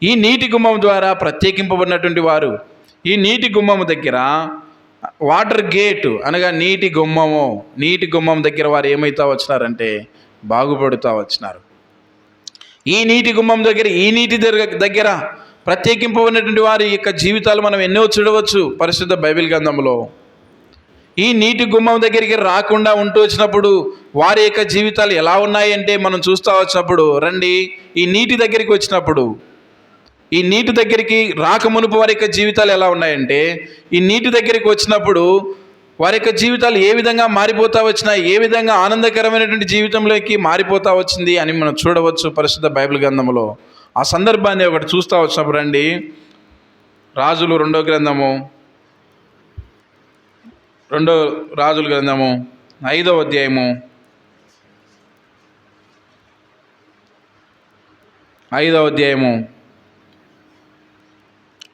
ఈ నీటి గుమ్మం ద్వారా ప్రత్యేకింపబడినటువంటి వారు ఈ నీటి గుమ్మము దగ్గర, వాటర్ గేట్ అనగా నీటి గుమ్మం దగ్గర వారు ఏమవుతా వచ్చినారంటే బాగుపడుతూ వచ్చినారు. ఈ నీటి గుమ్మం దగ్గర, ఈ నీటి దగ్గర ప్రత్యేకింపబడినటువంటి వారి యొక్క జీవితాలు మనం ఎన్నో చూడవచ్చు పరిశుద్ధ బైబిల్ గ్రంథంలో. ఈ నీటి గుమ్మం దగ్గరికి రాకుండా ఉంటూ వచ్చినప్పుడు వారి యొక్క జీవితాలు ఎలా ఉన్నాయంటే మనం చూస్తూ వచ్చినప్పుడు రండి. ఈ నీటి దగ్గరికి వచ్చినప్పుడు, ఈ నీటి దగ్గరికి రాకమునుపు వారి యొక్క జీవితాలు ఎలా ఉన్నాయంటే, ఈ నీటి దగ్గరికి వచ్చినప్పుడు వారి యొక్క జీవితాలు ఏ విధంగా మారిపోతూ వచ్చినాయి, ఏ విధంగా ఆనందకరమైనటువంటి జీవితంలోకి మారిపోతూ వచ్చింది అని మనం చూడవచ్చు పరిశుద్ధ బైబిల్ గ్రంథంలో. ఆ సందర్భాన్ని ఒకటి చూస్తూ వచ్చినప్పుడు రండి. రాజుల గ్రంథము 5వ అధ్యాయము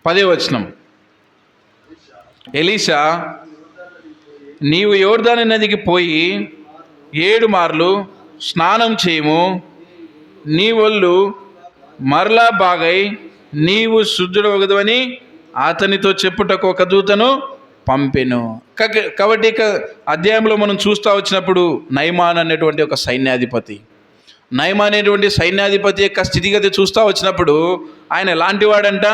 10వ వచనం. ఎలీషా, నీవు యోర్దాను నదికి పోయి 7 మార్లు స్నానం చేయము, నీ ఒళ్ళు మరలా బాగై నీవు శుద్ధుడవగదువని అతనితో చెప్పుటకు ఒక దూతను పంపెను. కాబట్టి ఇక అధ్యాయంలో మనం చూస్తూ వచ్చినప్పుడు నయమాన్ అనేటువంటి ఒక సైన్యాధిపతి, యొక్క స్థితిగతి చూస్తూ వచ్చినప్పుడు ఆయన ఎలాంటి వాడంట?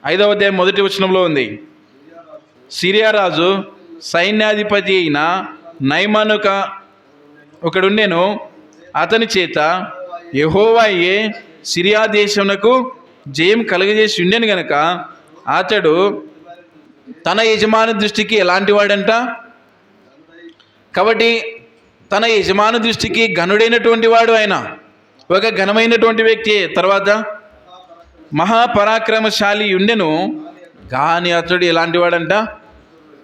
5వ అధ్యాయం 1వ వచనంలో ఉంది. సిరియా రాజు సైన్యాధిపతి అయిన నయమాను ఒకడుండెను, అతని చేత యెహోవాయే సిరియా దేశమునకు జయం కలుగజేసి ఉండెను గనక అతడు తన యజమాని దృష్టికి ఎలాంటి వాడంట? కాబట్టి తన యజమాని దృష్టికి ఘనుడైనటువంటి వాడు ఆయన, ఒక ఘనమైనటువంటి వ్యక్తి. తర్వాత మహాపరాక్రమశాలి ఉండెను, కానీ అతడు ఎలాంటి వాడంట?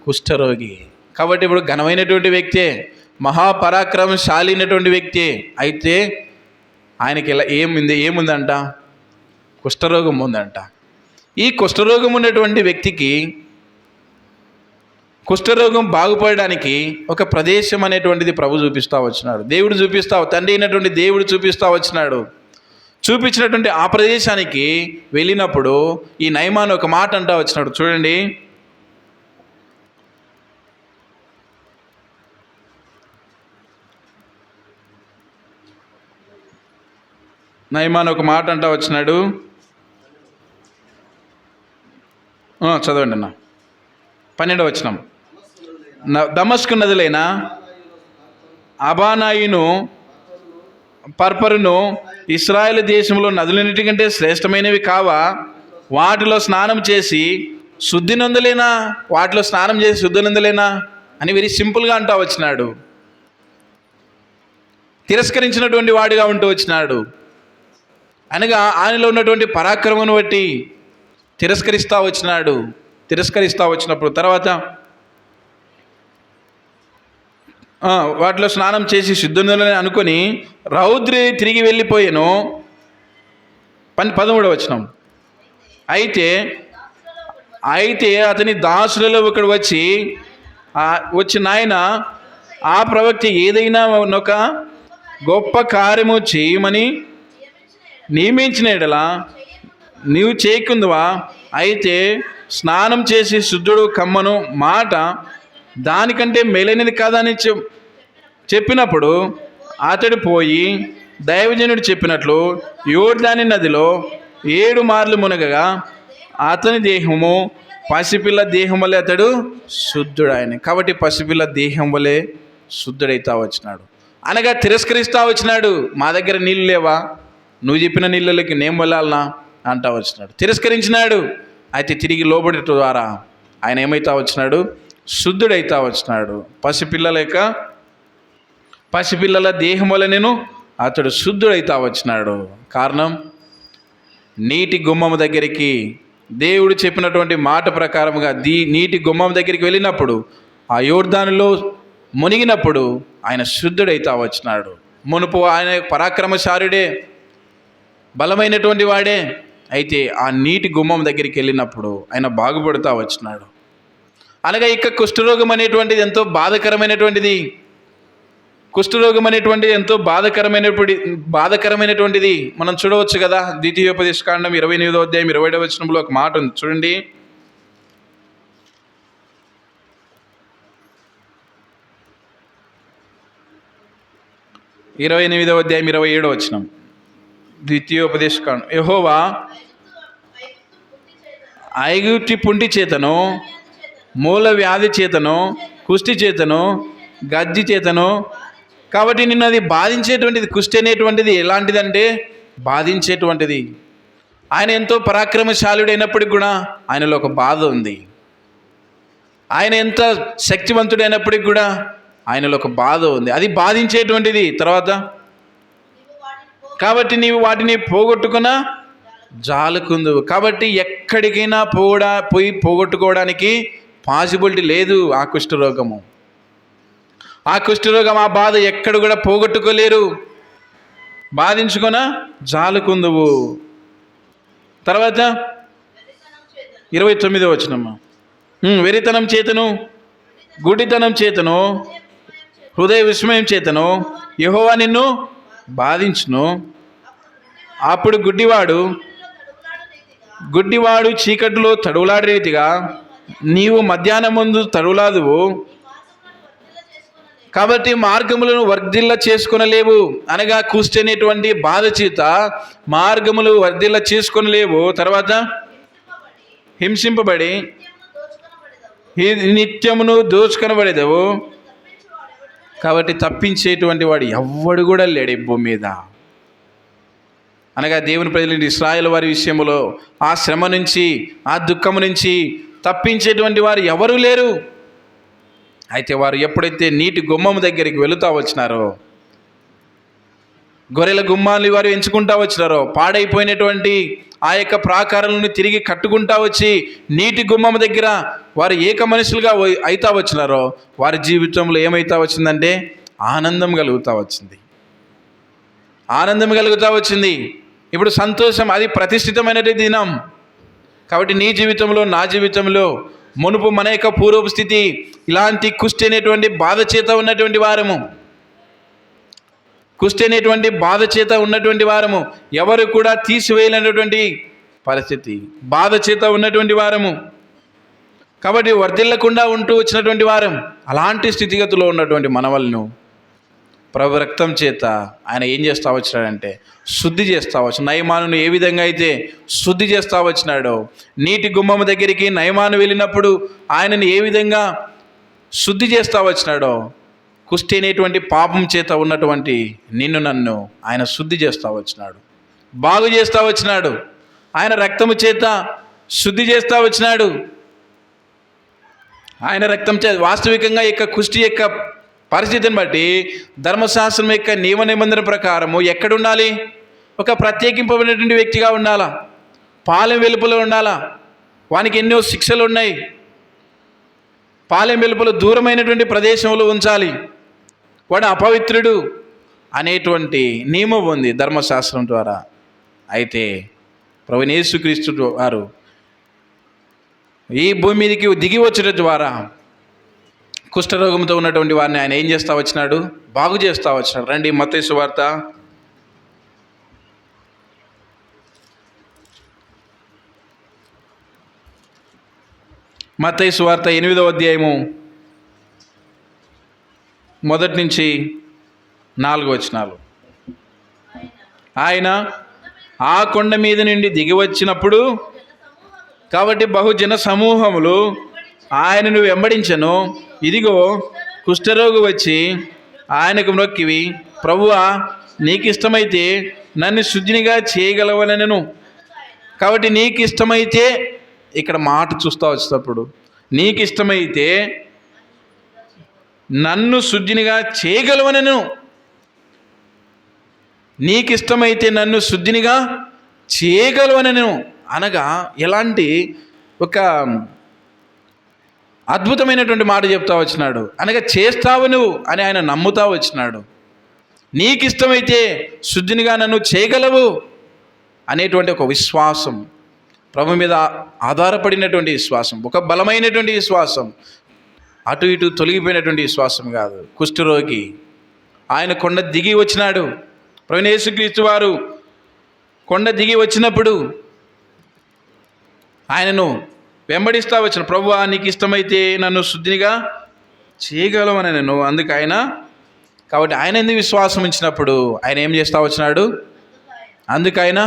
కుష్ఠరోగి. కాబట్టి ఇప్పుడు ఘనమైనటువంటి వ్యక్తే, మహాపరాక్రమశాలి అయినటువంటి వ్యక్తే. అయితే ఆయనకి ఏముందంట? కుష్ఠరోగం ఉందంట. ఈ కుష్ఠరోగం ఉన్నటువంటి వ్యక్తికి కుష్ఠరోగం బాగుపడడానికి ఒక ప్రదేశం అనేటువంటిది ప్రభు చూపిస్తూ వచ్చినాడు, తండ్రి అయినటువంటి దేవుడు చూపిస్తూ వచ్చినాడు. చూపించినటువంటి ఆ ప్రదేశానికి వెళ్ళినప్పుడు ఈ నయమాను ఒక మాట అంటూ వచ్చినాడు. చూడండి, నయమాను ఒక మాట అంటూ వచ్చినాడు. చదవండి అన్న. 12వ వచనం. దమస్కు నదులైన అబానాయును పర్పరును ఇశ్రాయేల్ దేశంలో నదులన్నిటికంటే శ్రేష్టమైనవి కావా? వాటిలో స్నానం చేసి శుద్ధి నొందలేనా అని వెరీ సింపుల్గా అంటూ వచ్చినాడు. తిరస్కరించినటువంటి వాడిగా ఉంటూ వచ్చినాడు. అనగా ఆయనలో ఉన్నటువంటి పరాక్రమను బట్టి తిరస్కరిస్తూ వచ్చినప్పుడు తర్వాత వాటిలో స్నానం చేసి శుద్ధులని అనుకొని రౌద్రి తిరిగి వెళ్ళిపోయాను. 13వ వచనం. అయితే అతని దాసులలో ఒకడు వచ్చి నాయన, ఆ ప్రవక్త ఏదైనా ఒక గొప్ప కార్యము చేయమని నియమించిన ఎడల నీవు చేయకుందువా, అయితే స్నానం చేసి శుద్ధుడు కమ్మను మాట దానికంటే మేలైనది కాదని చెప్పినప్పుడు అతడు పోయి దైవజనుడు చెప్పినట్లు యోర్దాను నదిలో 7 మార్లు మునగగా అతని దేహము పసిపిల్ల దేహం వలె అతడు శుద్ధుడాయన. కాబట్టి పసిపిల్ల దేహం వలె శుద్ధుడైతా వచ్చినాడు, అనగా తిరస్కరిస్తా వచ్చినాడు. మా దగ్గర నీళ్ళు లేవా, నువ్వు చెప్పిన నీళ్ళకి నేను వెళ్ళాలనా అంటా వచ్చినాడు. తిరస్కరించినాడు. అయితే తిరిగి లోబడి ద్వారా ఆయన ఏమైతా వచ్చినాడు, శుద్ధుడైతా వచ్చినాడు. పసిపిల్లల దేహం వల్ల నేను అతడు శుద్ధుడైతా వచ్చినాడు. కారణం, నీటి గుమ్మం దగ్గరికి దేవుడు చెప్పినటువంటి మాట ప్రకారముగా నీటి గుమ్మం దగ్గరికి వెళ్ళినప్పుడు, ఆ యోర్దానులో మునిగినప్పుడు ఆయన శుద్ధుడైతా వచ్చినాడు. మునుపు ఆయన పరాక్రమశాలుడే, బలమైనటువంటి వాడే. అయితే ఆ నీటి గుమ్మం దగ్గరికి వెళ్ళినప్పుడు ఆయన బాగుపడుతూ వచ్చినాడు. అనగా ఇక కుష్ఠరోగం అనేటువంటిది ఎంతో బాధకరమైనటువంటిది. కుష్ఠరోగం అనేటువంటిది ఎంతో బాధకరమైనటువంటిది మనం చూడవచ్చు కదా. ద్వితీయోపదేశకాండం 28వ అధ్యాయం 20వ వచనంలో ఒక మాట ఉంది, చూడండి. అధ్యాయం 27వ వచనం, ద్వితీయోపదేశకాండం. యెహోవా ఐగుప్తి పుంటి చేతను, మూల వ్యాధి చేతను, కుష్టి చేతను, గజ్జి చేతను, కాబట్టి నిన్ను అది బాధించేటువంటిది. కుష్టి అనేటువంటిది ఎలాంటిదంటే బాధించేటువంటిది. ఆయన ఎంతో పరాక్రమశాలుడైనప్పటికి కూడా ఆయనలో ఒక బాధ ఉంది. ఆయన ఎంత శక్తివంతుడైనప్పటికి కూడా ఆయనలో ఒక బాధ ఉంది, అది బాధించేటువంటిది. తర్వాత కాబట్టి నీవు వాటిని పోగొట్టుకున్న జాలుకుందు. కాబట్టి ఎక్కడికైనా పోయి పోగొట్టుకోవడానికి పాసిబిలిటీ లేదు. ఆ కుష్ఠరోగం, ఆ బాధ ఎక్కడ కూడా పోగొట్టుకోలేరు. బాధించుకున్న జాలుకుందువు. తర్వాత 29వ వచనం, వెరితనం చేతను, గుడితనం చేతను, హృదయ విస్మయం చేతను యెహోవా నిన్ను బాధించును. అప్పుడు గుడ్డివాడు చీకటిలో తడువులాడే రీతిగా నీవు మధ్యాహ్నం ముందు తడువులాదువు. కాబట్టి మార్గములను వర్ధిల్ల చేసుకొనలేవు. అనగా కుష్టి అనేటువంటి బాధ చేత మార్గములు వర్ధిల్ల చేసుకొనలేవు. తర్వాత హింసింపబడి నిత్యమును దోచుకొనబడేదవు. కాబట్టి తప్పించేటువంటి వాడు ఎవ్వడు కూడా లేడు ఈ భూమి మీద. అనగా దేవుని ప్రజలు ఇశ్రాయేలు వారి విషయంలో ఆ శ్రమ నుంచి, ఆ దుఃఖము నుంచి తప్పించేటువంటి వారు ఎవరూ లేరు. అయితే వారు ఎప్పుడైతే నీటి గుమ్మం దగ్గరికి వెళుతూ వచ్చినారో, గొర్రెల గుమ్మాలు వారు ఎంచుకుంటూ వచ్చినారో, పాడైపోయినటువంటి ఆ యొక్క ప్రాకారాలను తిరిగి కట్టుకుంటూ వచ్చి నీటి గుమ్మం దగ్గర వారు ఏక మనుషులుగా అయితా వచ్చినారో, వారి జీవితంలో ఏమైతా వచ్చిందంటే ఆనందం కలుగుతూ వచ్చింది. ఇప్పుడు సంతోషం, అది ప్రతిష్ఠితమైనటువంటి దినం. కాబట్టి నీ జీవితంలో, నా జీవితంలో మునుపు మన యొక్క పూర్వపు స్థితి ఇలాంటి కుష్టి అనేటువంటి బాధ చేత ఉన్నటువంటి వారము, ఎవరు కూడా తీసివేయలేనటువంటి పరిస్థితి, బాధ చేత ఉన్నటువంటి వారము. కాబట్టి వర్ధిల్లకుండా ఉంటూ వచ్చినటువంటి వారం. అలాంటి స్థితిగతిలో ఉన్నటువంటి మనవలను ప్రభు రక్తం చేత ఆయన ఏం చేస్తా వచ్చినాడంటే శుద్ధి చేస్తా వచ్చిన. నయమానును ఏ విధంగా అయితే శుద్ధి చేస్తా వచ్చినాడో, నీటి గుమ్మం దగ్గరికి నయమాను వెళ్ళినప్పుడు ఆయనని ఏ విధంగా శుద్ధి చేస్తా వచ్చినాడో, కుష్టి అనేటువంటి పాపం చేత ఉన్నటువంటి నిన్ను నన్ను ఆయన శుద్ధి చేస్తా వచ్చినాడు, బాగు చేస్తా వచ్చినాడు. ఆయన రక్తము చేత శుద్ధి చేస్తా వచ్చినాడు. ఆయన రక్తం చేత వాస్తవికంగా యొక్క కుష్టి యొక్క పరిస్థితిని బట్టి ధర్మశాస్త్రం యొక్క నియమ నిబంధన ప్రకారము ఎక్కడుండాలి? ఒక ప్రత్యేకింపబడినటువంటి వ్యక్తిగా ఉండాలా, పాలెం వెలుపల ఉండాలా. వానికి ఎన్నో శిక్షలు ఉన్నాయి. పాలెం వెలుపల దూరమైనటువంటి ప్రదేశంలో ఉంచాలి. వాడు అపవిత్రుడు అనేటువంటి నియమం ఉంది ధర్మశాస్త్రం ద్వారా. అయితే ప్రభువైన యేసుక్రీస్తు వారు ఈ భూమి మీదకి దిగి వచ్చడం ద్వారా కుష్ఠరోగంతో ఉన్నటువంటి వారిని ఆయన ఏం చేస్తా వచ్చినాడు? బాగు చేస్తా వచ్చినాడు. రండి మత్తయి సువార్త మత్తయి సువార్త 8వ అధ్యాయము 1 నుంచి 4 వచనాలు. ఆయన ఆ కొండ మీద నుండి దిగి వచ్చినప్పుడు కాబట్టి బహుజన సమూహములు ఆయనను వెంబడించెను. ఇదిగో కుష్ఠరోగి వచ్చి ఆయనకు మ్రొక్కివి, ప్రభువా నీకు ఇష్టమైతే నన్ను శుద్ధినిగా చేయగలవనెను. కాబట్టి నీకు ఇష్టమైతే, ఇక్కడ మాట చూస్తూ వచ్చేటప్పుడు నీకు ఇష్టమైతే నన్ను శుద్ధినిగా చేయగలవనెను. నీకు ఇష్టమైతే నన్ను శుద్ధినిగా చేయగలవనెను అనగా ఎలాంటి ఒక అద్భుతమైనటువంటి మాట చెప్తా వచ్చినాడు. అనగా చేస్తావు నువ్వు అని ఆయన నమ్ముతా వచ్చినాడు. నీకు ఇష్టమైతే శుద్ధినిగా నన్ను చేయగలవు అనేటువంటి ఒక విశ్వాసం, ప్రభు మీద ఆధారపడినటువంటి విశ్వాసం, ఒక బలమైనటువంటి విశ్వాసం, అటు ఇటు తొలగిపోయినటువంటి విశ్వాసం కాదు. కుష్ఠరోగి ఆయన కొండ దిగి వచ్చినాడు. ప్రభువైన యేసుక్రీస్తు వారు కొండ దిగి వచ్చినప్పుడు ఆయనను వెంబడిస్తా వచ్చిన, ప్రభువా నీకు ఇష్టమైతే నన్ను శుద్ధినిగా చేయగలవని నేను. అందుకు ఆయన కాబట్టి ఆయన ఎందుకు విశ్వాసం ఇచ్చినప్పుడు ఆయన ఏం చేస్తా వచ్చినాడు? అందుకు ఆయన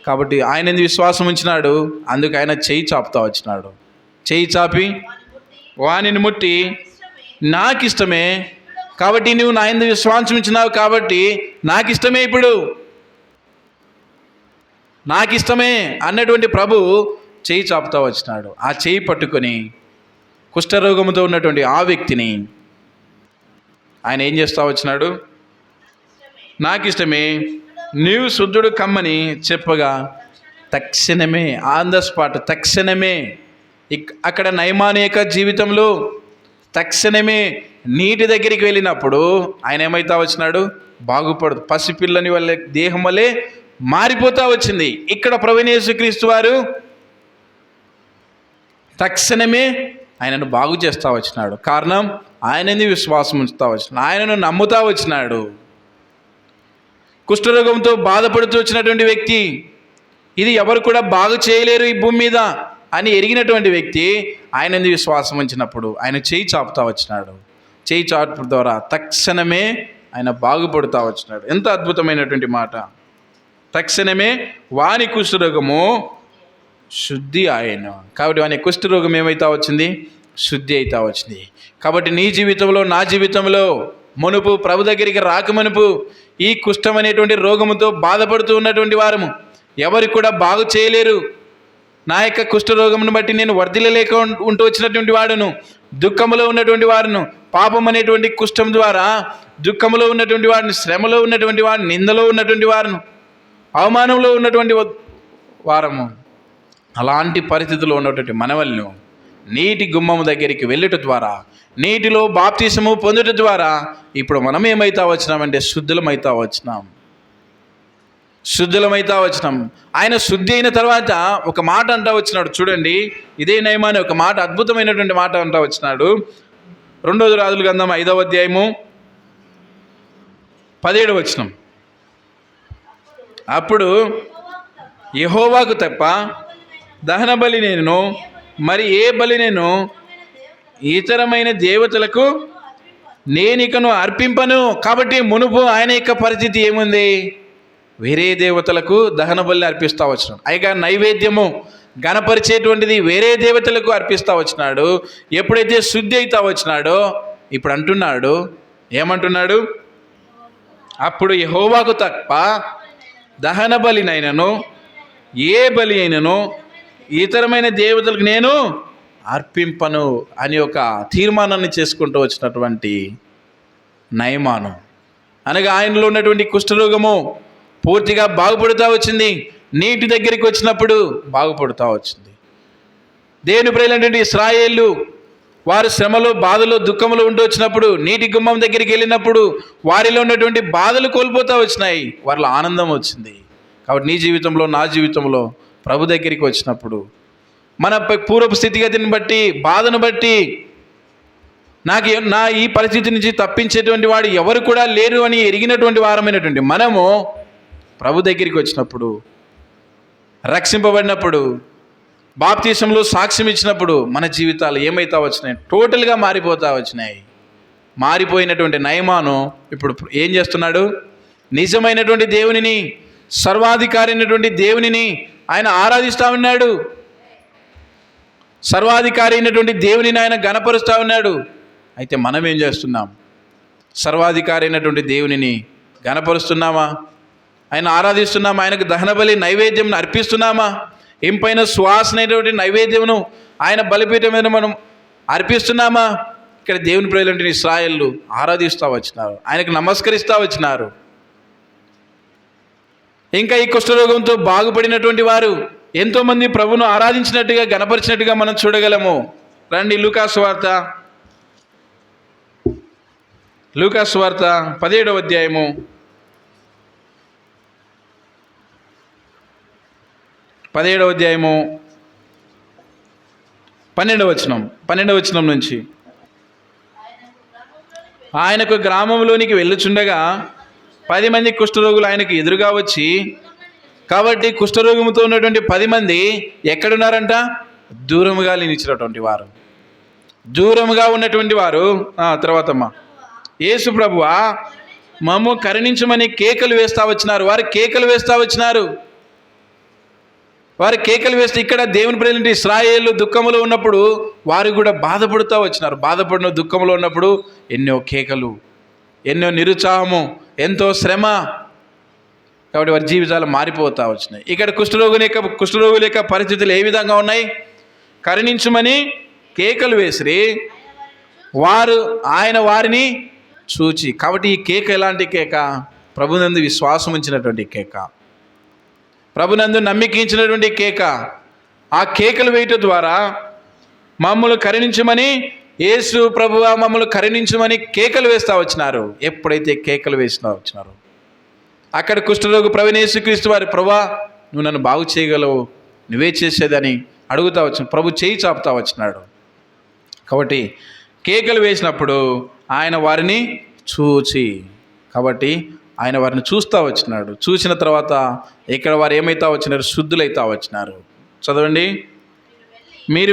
కాబట్టి ఆయన ఎందుకు విశ్వాసం ఉంచినాడు? అందుకు ఆయన చేయి చాపుతా వచ్చినాడు. చేయి చాపి వానిని ముట్టి నాకు ఇష్టమే కాబట్టి నువ్వు నా ఎందుకు విశ్వాసం ఇచ్చినావు కాబట్టి నాకు ఇష్టమే, ఇప్పుడు నాకు ఇష్టమే అన్నటువంటి ప్రభు చేయి చాపుతా వచ్చినాడు. ఆ చేయి పట్టుకొని కుష్ఠరోగంతో ఉన్నటువంటి ఆ వ్యక్తిని ఆయన ఏం చేస్తా వచ్చినాడు? నాకు ఇష్టమే, నీవు శుద్ధుడు కమ్మని చెప్పగా తక్షణమే, ఆన్ ద స్పాట్, తక్షణమే అక్కడ నయమాను యొక్క జీవితంలో తక్షణమే నీటి దగ్గరికి వెళ్ళినప్పుడు ఆయన ఏమైతా వచ్చినాడు? బాగుపడు, పసిపిల్లని వల్ల దేహం వల్లే మారిపోతా వచ్చింది. ఇక్కడ ప్రభువైన యేసుక్రీస్తు వారు తక్షణమే ఆయనను బాగు చేస్తూ వచ్చినాడు. కారణం ఆయనని విశ్వాసం ఉంచుతా వచ్చినాడు, ఆయనను నమ్ముతా వచ్చినాడు. కుష్ఠరోగంతో బాధపడుతూ వచ్చినటువంటి వ్యక్తి, ఇది ఎవరు కూడా బాగు చేయలేరు ఈ భూమి మీద అని ఎరిగినటువంటి వ్యక్తి ఆయనని విశ్వాసం ఉంచినప్పుడు ఆయన చేయి చాపుతా వచ్చినాడు. చేయి చాపు ద్వారా తక్షణమే ఆయన బాగుపడుతూ వచ్చినాడు. ఎంత అద్భుతమైనటువంటి మాట! తక్షణమే వాని కుష్ఠరోగము శుద్ధి ఆయన. కాబట్టి వాని కుష్ఠరోగం ఏమైతా వచ్చింది? శుద్ధి అవుతా వచ్చింది. కాబట్టి నీ జీవితంలో, నా జీవితంలో మునుపు ప్రభు దగ్గరికి రాకమునుపు ఈ కుష్ఠం అనేటువంటి రోగముతో బాధపడుతూ ఉన్నటువంటి వారము ఎవరికి కూడా బాగు చేయలేరు. నా యొక్క కుష్ఠరోగమును బట్టి నేను వర్ధిల్లలేక ఉంటూ వచ్చినటువంటి వాడును, దుఃఖములో ఉన్నటువంటి వారును, పాపం అనేటువంటి కుష్ఠం ద్వారా దుఃఖములో ఉన్నటువంటి వారిని, శ్రమలో ఉన్నటువంటి వారిని, నిందలో ఉన్నటువంటి వారును, అవమానంలో ఉన్నటువంటి వారము, అలాంటి పరిస్థితుల్లో ఉన్నటువంటి మనవలను నీటి గుమ్మము దగ్గరికి వెళ్ళుట ద్వారా, నీటిలో బాప్తిసము పొందుట ద్వారా ఇప్పుడు మనం ఏమైతా వచ్చినామంటే శుద్ధులమైతా వచ్చినాం. శుద్ధులమైతా వచ్చినాం. ఆయన శుద్ధి అయిన తర్వాత ఒక మాట అంటా వచ్చినాడు. చూడండి, ఇదే నయమాని ఒక మాట, అద్భుతమైనటువంటి మాట అంటా వచ్చినాడు. 2 రాజుల గ్రంథం 5వ అధ్యాయము 17వ వచనం. అప్పుడు యెహోవాకు తప్ప దహన బలి నేను మరి ఏ బలి నేను ఇతరమైన దేవతలకు నేనికను అర్పింపను. కాబట్టి మునుపు ఆయన యొక్క పరిస్థితి ఏముంది? వేరే దేవతలకు దహన బలి అర్పిస్తూ వచ్చినాడు. అయిగా నైవేద్యము గణపరిచేటువంటిది వేరే దేవతలకు అర్పిస్తూ వచ్చినాడు. ఎప్పుడైతే శుద్ధి అవుతా వచ్చినాడో ఇప్పుడు అంటున్నాడు, ఏమంటున్నాడు? అప్పుడు యెహోవాకు తప్ప దహన బలినైనను ఏ బలి అయినను ఇతరమైన దేవతలకు నేను అర్పింపను అని ఒక తీర్మానాన్ని చేసుకుంటూ వచ్చినటువంటి నయమాను, అనగా ఆయనలో ఉన్నటువంటి కుష్ఠరోగము పూర్తిగా బాగుపడుతూ వచ్చింది. నీటి దగ్గరికి వచ్చినప్పుడు బాగుపడుతూ వచ్చింది. దేవుని ప్రియులైనటువంటి ఇశ్రాయేలు వారు శ్రమలో, బాధలో, దుఃఖంలో ఉంటూ వచ్చినప్పుడు, నీటి గుమ్మం దగ్గరికి వెళ్ళినప్పుడు వారిలో ఉన్నటువంటి బాధలు కోల్పోతూ వచ్చినాయి, వారిలో ఆనందం వచ్చింది. కాబట్టి నీ జీవితంలో, నా జీవితంలో ప్రభు దగ్గరికి వచ్చినప్పుడు మన పూర్వపు స్థితిగతిని బట్టి, బాధను బట్టి, నా ఈ పరిస్థితి నుంచి తప్పించేటువంటి వాడు ఎవరు కూడా లేరు అని ఎరిగినటువంటి వారమైనటువంటి మనము ప్రభు దగ్గరికి వచ్చినప్పుడు, రక్షింపబడినప్పుడు బాప్తీసంలో సాక్ష్యం ఇచ్చినప్పుడు మన జీవితాలు ఏమైతా వచ్చినాయి? టోటల్గా మారిపోతా వచ్చినాయి. మారిపోయినటువంటి నయమాను ఇప్పుడు ఏం చేస్తున్నాడు? నిజమైనటువంటి దేవునిని, సర్వాధికారి అయినటువంటి దేవునిని ఆయన ఆరాధిస్తూ ఉన్నాడు. సర్వాధికారి అయినటువంటి దేవునిని ఆయన గణపరుస్తూ ఉన్నాడు. అయితే మనం ఏం చేస్తున్నాం? సర్వాధికారి అయినటువంటి దేవునిని గణపరుస్తున్నామా? ఆయన ఆరాధిస్తున్నామా? ఆయనకు దహనబలి నైవేద్యం అర్పిస్తున్నామా? ఇంపైన సువాసనైనటువంటి నైవేద్యమును ఆయన బలిపీఠం మీద మనం అర్పిస్తున్నామా? ఇక్కడ దేవుని ప్రజలంటే ఇశ్రాయేలు ఆరాధిస్తూ వచ్చినారు, ఆయనకు నమస్కరిస్తూ వచ్చినారు. ఇంకా ఈ కుష్ఠరోగంతో బాగుపడినటువంటి వారు ఎంతోమంది ప్రభువును ఆరాధించినట్టుగా గణపరిచినట్టుగా మనం చూడగలము. రండి లూకాసు వార్త 17వ అధ్యాయము 12వ వచనం నుంచి. ఆయనకు గ్రామంలోనికి వెళ్ళుచుండగా 10 మంది కుష్ఠరోగులు ఆయనకు ఎదురుగా వచ్చి, కాబట్టి కుష్ఠరోగంతో ఉన్నటువంటి 10 మంది ఎక్కడున్నారంట? దూరముగా నిలిచినటువంటి వారు, దూరముగా ఉన్నటువంటి వారు. తర్వాతమ్మా, యేసు ప్రభువా మమ్ము కరుణించమని కేకలు వేస్తూ వచ్చినారు. వారు కేకలు వేస్తూ వచ్చినారు. వారు కేకలు వేస్తే ఇక్కడ దేవుని ప్రజలంటే ఇశ్రాయేలు దుఃఖములో ఉన్నప్పుడు వారు కూడా బాధపడుతూ వచ్చినారు. బాధపడిన దుఃఖంలో ఉన్నప్పుడు ఎన్నో కేకలు, ఎన్నో నిరుత్సాహము, ఎంతో శ్రమ. కాబట్టి వారి జీవితాలు మారిపోతూ వచ్చినాయి. ఇక్కడ కుష్ఠరోగుల యొక్క పరిస్థితులు ఏ విధంగా ఉన్నాయి? కరుణించమని కేకలు వేసిరి, ఆయన వారిని చూచి. కాబట్టి ఈ కేక ఎలాంటి కేక? ప్రభునందు విశ్వాసం ఉంచినటువంటి కేక, ప్రభునందు నమ్మికించినటువంటి కేక. ఆ కేకలు వేయటం ద్వారా మమ్మల్ని కరుణించమని, యేసు ప్రభువా మమ్మల్ని కరుణించమని కేకలు వేస్తూ వచ్చినారు. ఎప్పుడైతే కేకలు వేస్తూ వచ్చినారు, అక్కడ కుష్ఠరోగి ప్రభువైన యేసుక్రీస్తు వారి, ప్రభువా నువ్వు నన్ను బాగు చేయగలవు, నువ్వే చేసేదని అడుగుతా వచ్చిన ప్రభు చేయి చాపుతా వచ్చినాడు. కాబట్టి కేకలు వేసినప్పుడు ఆయన వారిని చూచి, కాబట్టి ఆయన వారిని చూస్తూ వచ్చినాడు. చూసిన తర్వాత ఇక్కడ వారు ఏమైతా వచ్చినారు? శుద్ధులైతా వచ్చినారు. చదవండి. మీరు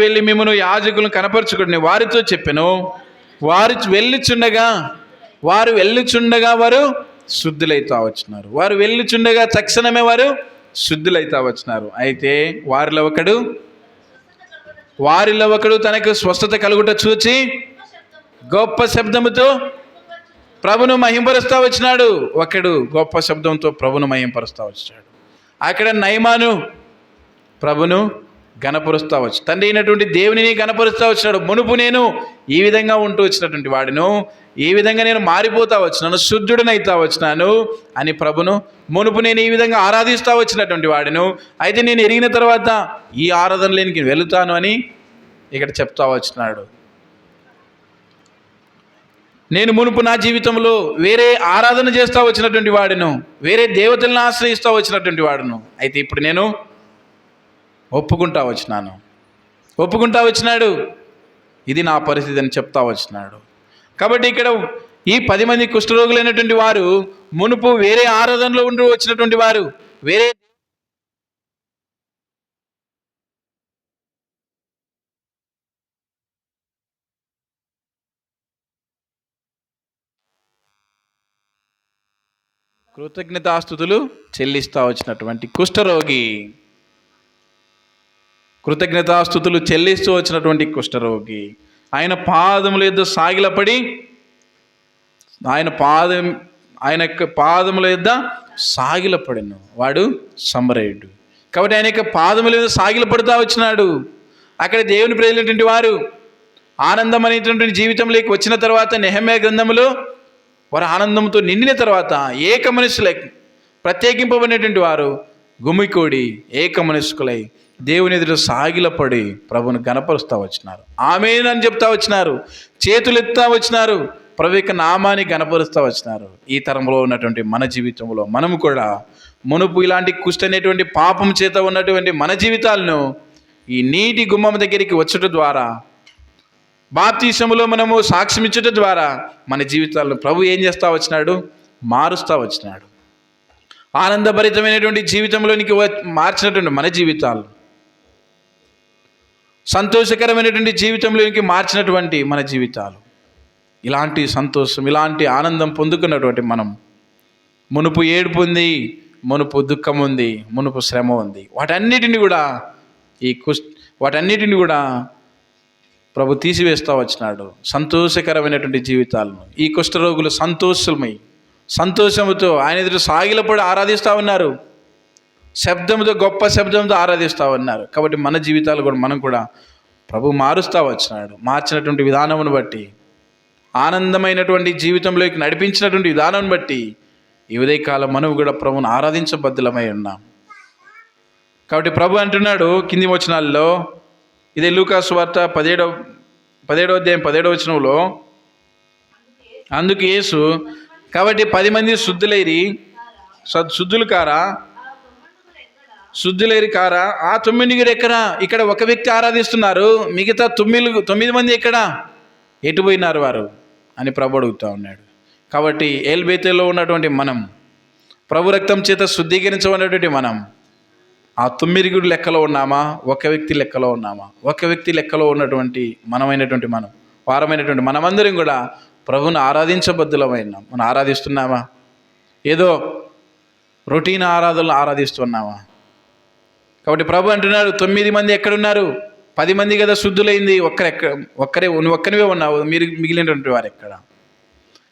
వెళ్ళి మిమ్మల్ని యాజకులను కనపరుచుకుని వారితో చెప్పెను. వారు వెళ్ళుచుండగా వారు శుద్ధులైతా వచ్చినారు. వారు వెళ్ళుచుండగా తక్షణమే వారు శుద్ధులైతా వచ్చినారు. అయితే వారిలో ఒకడు తనకు స్వస్థత కలుగుట చూచి గొప్ప శబ్దముతో ప్రభును మహింపరుస్తూ వచ్చినాడు. ఒకడు గొప్ప శబ్దంతో ప్రభును మహింపరుస్తూ వచ్చాడు. అక్కడ నయమాను ప్రభును గణపరుస్తూ వచ్చు, తండ్రి అయినటువంటి దేవునిని గణపరుస్తూ వచ్చినాడు. మునుపు నేను ఈ విధంగా ఉంటూ వచ్చినటువంటి వాడిను, ఈ విధంగా నేను మారిపోతా వచ్చినాను, శుద్ధుడనైతా వచ్చినాను అని ప్రభును మునుపు నేను ఈ విధంగా ఆరాధిస్తూ వచ్చినటువంటి వాడిను. అయితే నేను ఎరిగిన తర్వాత ఈ ఆరాధనలోనికి వెళుతాను అని ఇక్కడ చెప్తా వచ్చినాడు. నేను మునుపు నా జీవితంలో వేరే ఆరాధన చేస్తూ వచ్చినటువంటి వాడును, వేరే దేవతలను ఆశ్రయిస్తూ వచ్చినటువంటి వాడును. అయితే ఇప్పుడు నేను ఒప్పుకుంటా వచ్చినాడు, ఇది నా పరిస్థితి అని చెప్తా వచ్చినాడు. కాబట్టి ఇక్కడ ఈ 10 మంది కుష్ఠరోగులైనటువంటి వారు మునుపు వేరే ఆరాధనలో ఉండి వచ్చినటువంటి వారు, వేరే కృతజ్ఞతాస్తుతులు చెల్లిస్తూ వచ్చినటువంటి కుష్ఠరోగి, కృతజ్ఞతాస్తుతులు చెల్లిస్తూ వచ్చినటువంటి కుష్ఠరోగి ఆయన పాదముల యొద్ద సాగిలపడి, ఆయన యొక్క పాదముల యొద్ద సాగిలపడిను. వాడు సమరయుడు. కాబట్టి ఆయన యొక్క పాదముల యొద్ద సాగిలపడుతూ వచ్చినాడు. అక్కడ దేవుని ప్రజలైనటువంటి వారు ఆనందం అనేటువంటి జీవితంలోకి వచ్చిన తర్వాత నెహెమ్యా గ్రంథములో వారు ఆనందంతో నిండిన తర్వాత ఏక మనుషులై ప్రత్యేకింపబడినటువంటి వారు గుమికూడి ఏక మనుషులై దేవుని ఎదుట సాగిలపడి ప్రభువును గణపరుస్తూ వచ్చినారు. ఆమేన్ అని చెప్తా వచ్చినారు, చేతులు ఎత్తా వచ్చినారు, ప్రభు యొక్క నామాన్ని గణపరుస్తూ వచ్చినారు. ఈ తరంలో ఉన్నటువంటి మన జీవితంలో మనము కూడా మునుపు ఇలాంటి కుష్ఠ అనేటువంటి పాపం చేత ఉన్నటువంటి మన జీవితాలను ఈ నీటి గుమ్మం దగ్గరికి వచ్చటం ద్వారా, బాప్తీసములో మనము సాక్ష్యం ఇచ్చటం ద్వారా మన జీవితాలను ప్రభు ఏం చేస్తూ వచ్చినాడు? మారుస్తూ వచ్చినాడు. ఆనందభరితమైనటువంటి జీవితంలోనికి మార్చినటువంటి మన జీవితాలు, సంతోషకరమైనటువంటి జీవితంలోనికి మార్చినటువంటి మన జీవితాలు, ఇలాంటి సంతోషం, ఇలాంటి ఆనందం పొందుకున్నటువంటి మనం, మునుపు ఏడుపు ఉంది, మునుపు దుఃఖం ఉంది, మునుపు శ్రమ ఉంది, వాటన్నిటిని కూడా ప్రభు తీసివేస్తూ వచ్చినాడు. సంతోషకరమైనటువంటి జీవితాలను ఈ కుష్ఠరోగులు సంతోషముతో ఆయన ఎదురు సాగిలపడి ఆరాధిస్తూ ఉన్నారు. శబ్దంతో, గొప్ప శబ్దంతో ఆరాధిస్తూ ఉన్నారు. కాబట్టి మన జీవితాలు కూడా మనం కూడా ప్రభు మారుస్తూ వచ్చినాడు. మార్చినటువంటి విధానమును బట్టి, ఆనందమైనటువంటి జీవితంలోకి నడిపించినటువంటి విధానం బట్టి ఈ ఉదయకాలం మనం కూడా ప్రభువును ఆరాధించబద్దులమై ఉన్నాం. కాబట్టి ప్రభు అంటున్నాడు కింది వచనాల్లో, ఇదే లూకాసు వార్త 17వ అధ్యాయం 17వ వచనంలో, అందుకు యేసు, కాబట్టి 10 మంది శుద్ధులు కారా, ఆ 9 ఎక్కడా? ఇక్కడ ఒక వ్యక్తి ఆరాధిస్తున్నారు, మిగతా 9 మంది ఎక్కడా? ఎటు పోయినారు వారు అని ప్రభు అడుగుతూ ఉన్నాడు. కాబట్టి ఏల్బేతేలో ఉన్నటువంటి మనం, ప్రభు రక్తం చేత శుద్ధీకరించబడినటువంటి మనం ఆ 9 లెక్కలో ఉన్నామా? ఒక వ్యక్తి లెక్కలో ఉన్నామా? ఒక వ్యక్తి లెక్కలో ఉన్నటువంటి వారమైనటువంటి మనమందరం కూడా ప్రభువును ఆరాధించబద్దులమైనాం. మనం ఆరాధిస్తున్నామా? ఏదో రొటీన్ ఆరాధనలు ఆరాధిస్తున్నామా? కాబట్టి ప్రభు అంటున్నాడు, 9 మంది ఎక్కడున్నారు? 10 మంది కదా శుద్ధులైంది, నువ్వు ఒక్కనివే ఉన్నావు, మీరు మిగిలినటువంటి వారు ఎక్కడ?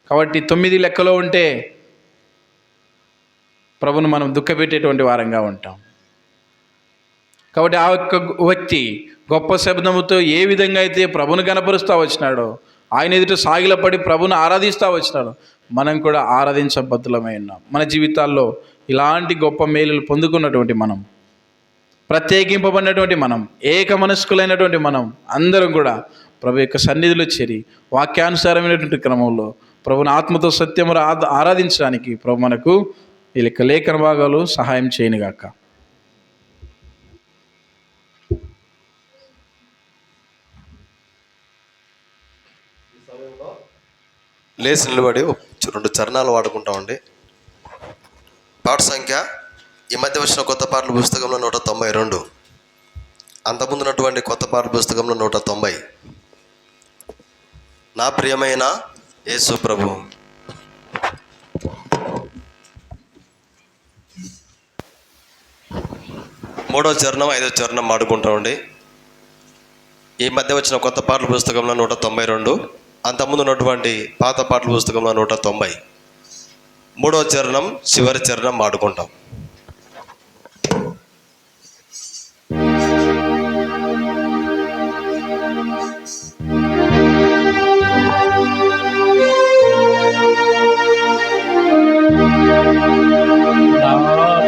కాబట్టి 9 లెక్కలో ఉంటే ప్రభును మనం దుఃఖపెట్టేటువంటి వారంగా ఉంటాం. కాబట్టి ఆ ఒక్క వ్యక్తి గొప్ప శబ్దముతో ఏ విధంగా అయితే ప్రభును గణపరుస్తూ వచ్చినాడో, ఆయన ఎదుట సాగిలపడి ప్రభును ఆరాధిస్తూ వచ్చినాడు, మనం కూడా ఆరాధించబద్దులమై ఉన్నాం. మన జీవితాల్లో ఇలాంటి గొప్ప మేలులు పొందుకున్నటువంటి మనం, ప్రత్యేకింపబడినటువంటి మనం, ఏక మనస్కులైనటువంటి మనం అందరం కూడా ప్రభు యొక్క సన్నిధిలో చేరి వాక్యానుసారమైనటువంటి క్రమంలో ప్రభుని ఆత్మతో సత్యము ఆరాధించడానికి ప్రభు మనకు ఈ లేఖన భాగాలు సహాయం చేయనుగాక. లేచి నిలబడి 2 చరణాలు వాడుకుంటామండి. పాట సంఖ్య ఈ మధ్య వచ్చిన కొత్త పాటల పుస్తకంలో 192, అంతకుముందున్నటువంటి కొత్త పాటల పుస్తకంలో 190. నా ప్రియమైన యేసు ప్రభు. మూడో చరణం 5వ చరణం ఆడుకుంటామండి. ఈ మధ్య వచ్చిన కొత్త పాటల పుస్తకంలో 192, అంతకుముందు ఉన్నటువంటి పాత పాటల పుస్తకంలో 190. మూడో చరణం చివరి చరణం ఆడుకుంటాం.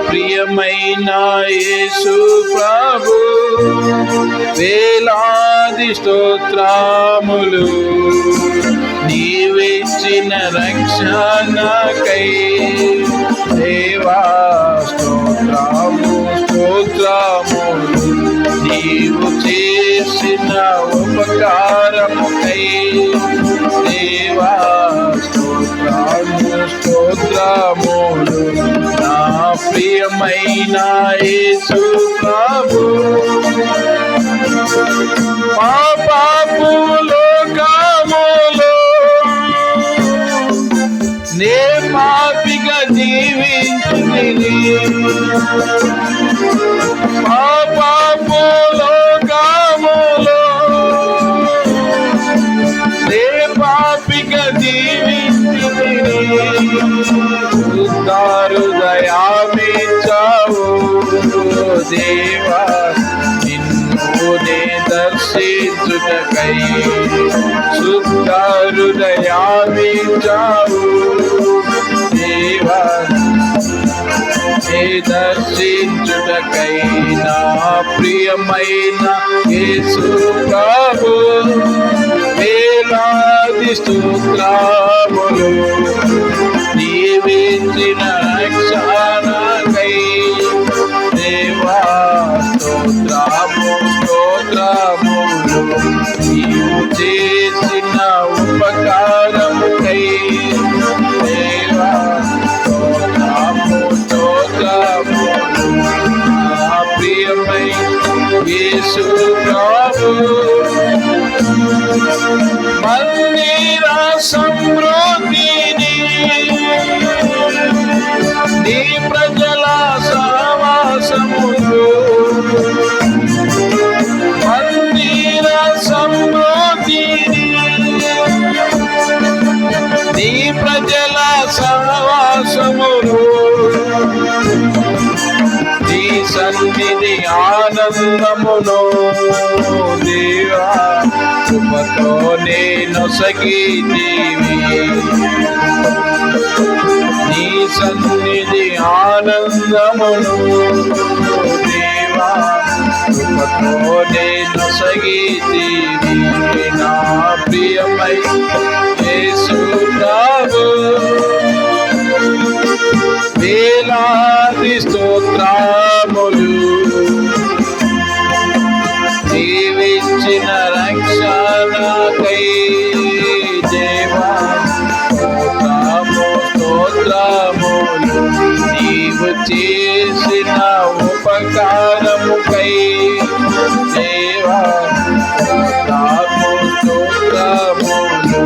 ప్రియమైన యేసు ప్రభు, వేలాది స్తోత్రములు, నీవిచ్చిన రక్షణకై దేవా స్తోత్రములు, నీవు చేసిన ఉపకారముకై దేవా స్తోత్రములు. నా ప్రియమైన యేసు ప్రభు, పాపపు లోకములో నే పాపిగా జీవించుని, పాపపు లోకములో నే పాపిగా జీవించుని, హృదయామిచ్చావు దేవా, నిన్ను నే దర్శించుటకై, శుద్ధ హృదయామిచ్చావు దేవా, నే దర్శించుటకై. నా ప్రియమైన యేసు ప్రభు, వేలాది స్తోత్రములు, నీవిచ్చిన రక్షణకై దేవా స్తోత్రములు, నీవు చేసిన ఉపకారముకై దేవా స్తోత్రములు. మందిర సమృద్ధిని నీ ప్రజల సహవాసములు మందిర సమృద్ధిని నీ ప్రజల సహవాసములు నీ సన్నిధి ఆనందమును దేవా కృపతో నేను సగితీవి నీ సన్నిధి ఆనందమును దేవా కృపతో నేను సగితీవి నా ప్రియమై యేసు ప్రభు వేలాది స్తోత్రములు జీవించిన రక్షణకై దేవా స్తోత్రములు నీవు చేసిన ఉపకారముకై దేవా స్తోత్రములు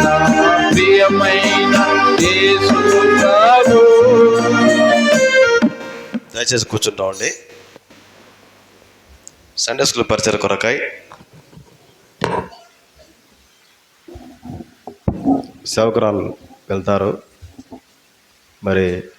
నా ప్రియమైన యేసు ప్రభు. దయచేసి కూర్చుంటామండి. సండే స్కూల్ పరిచయ కొరకై సేవకురాలు వెళ్తారు. మరి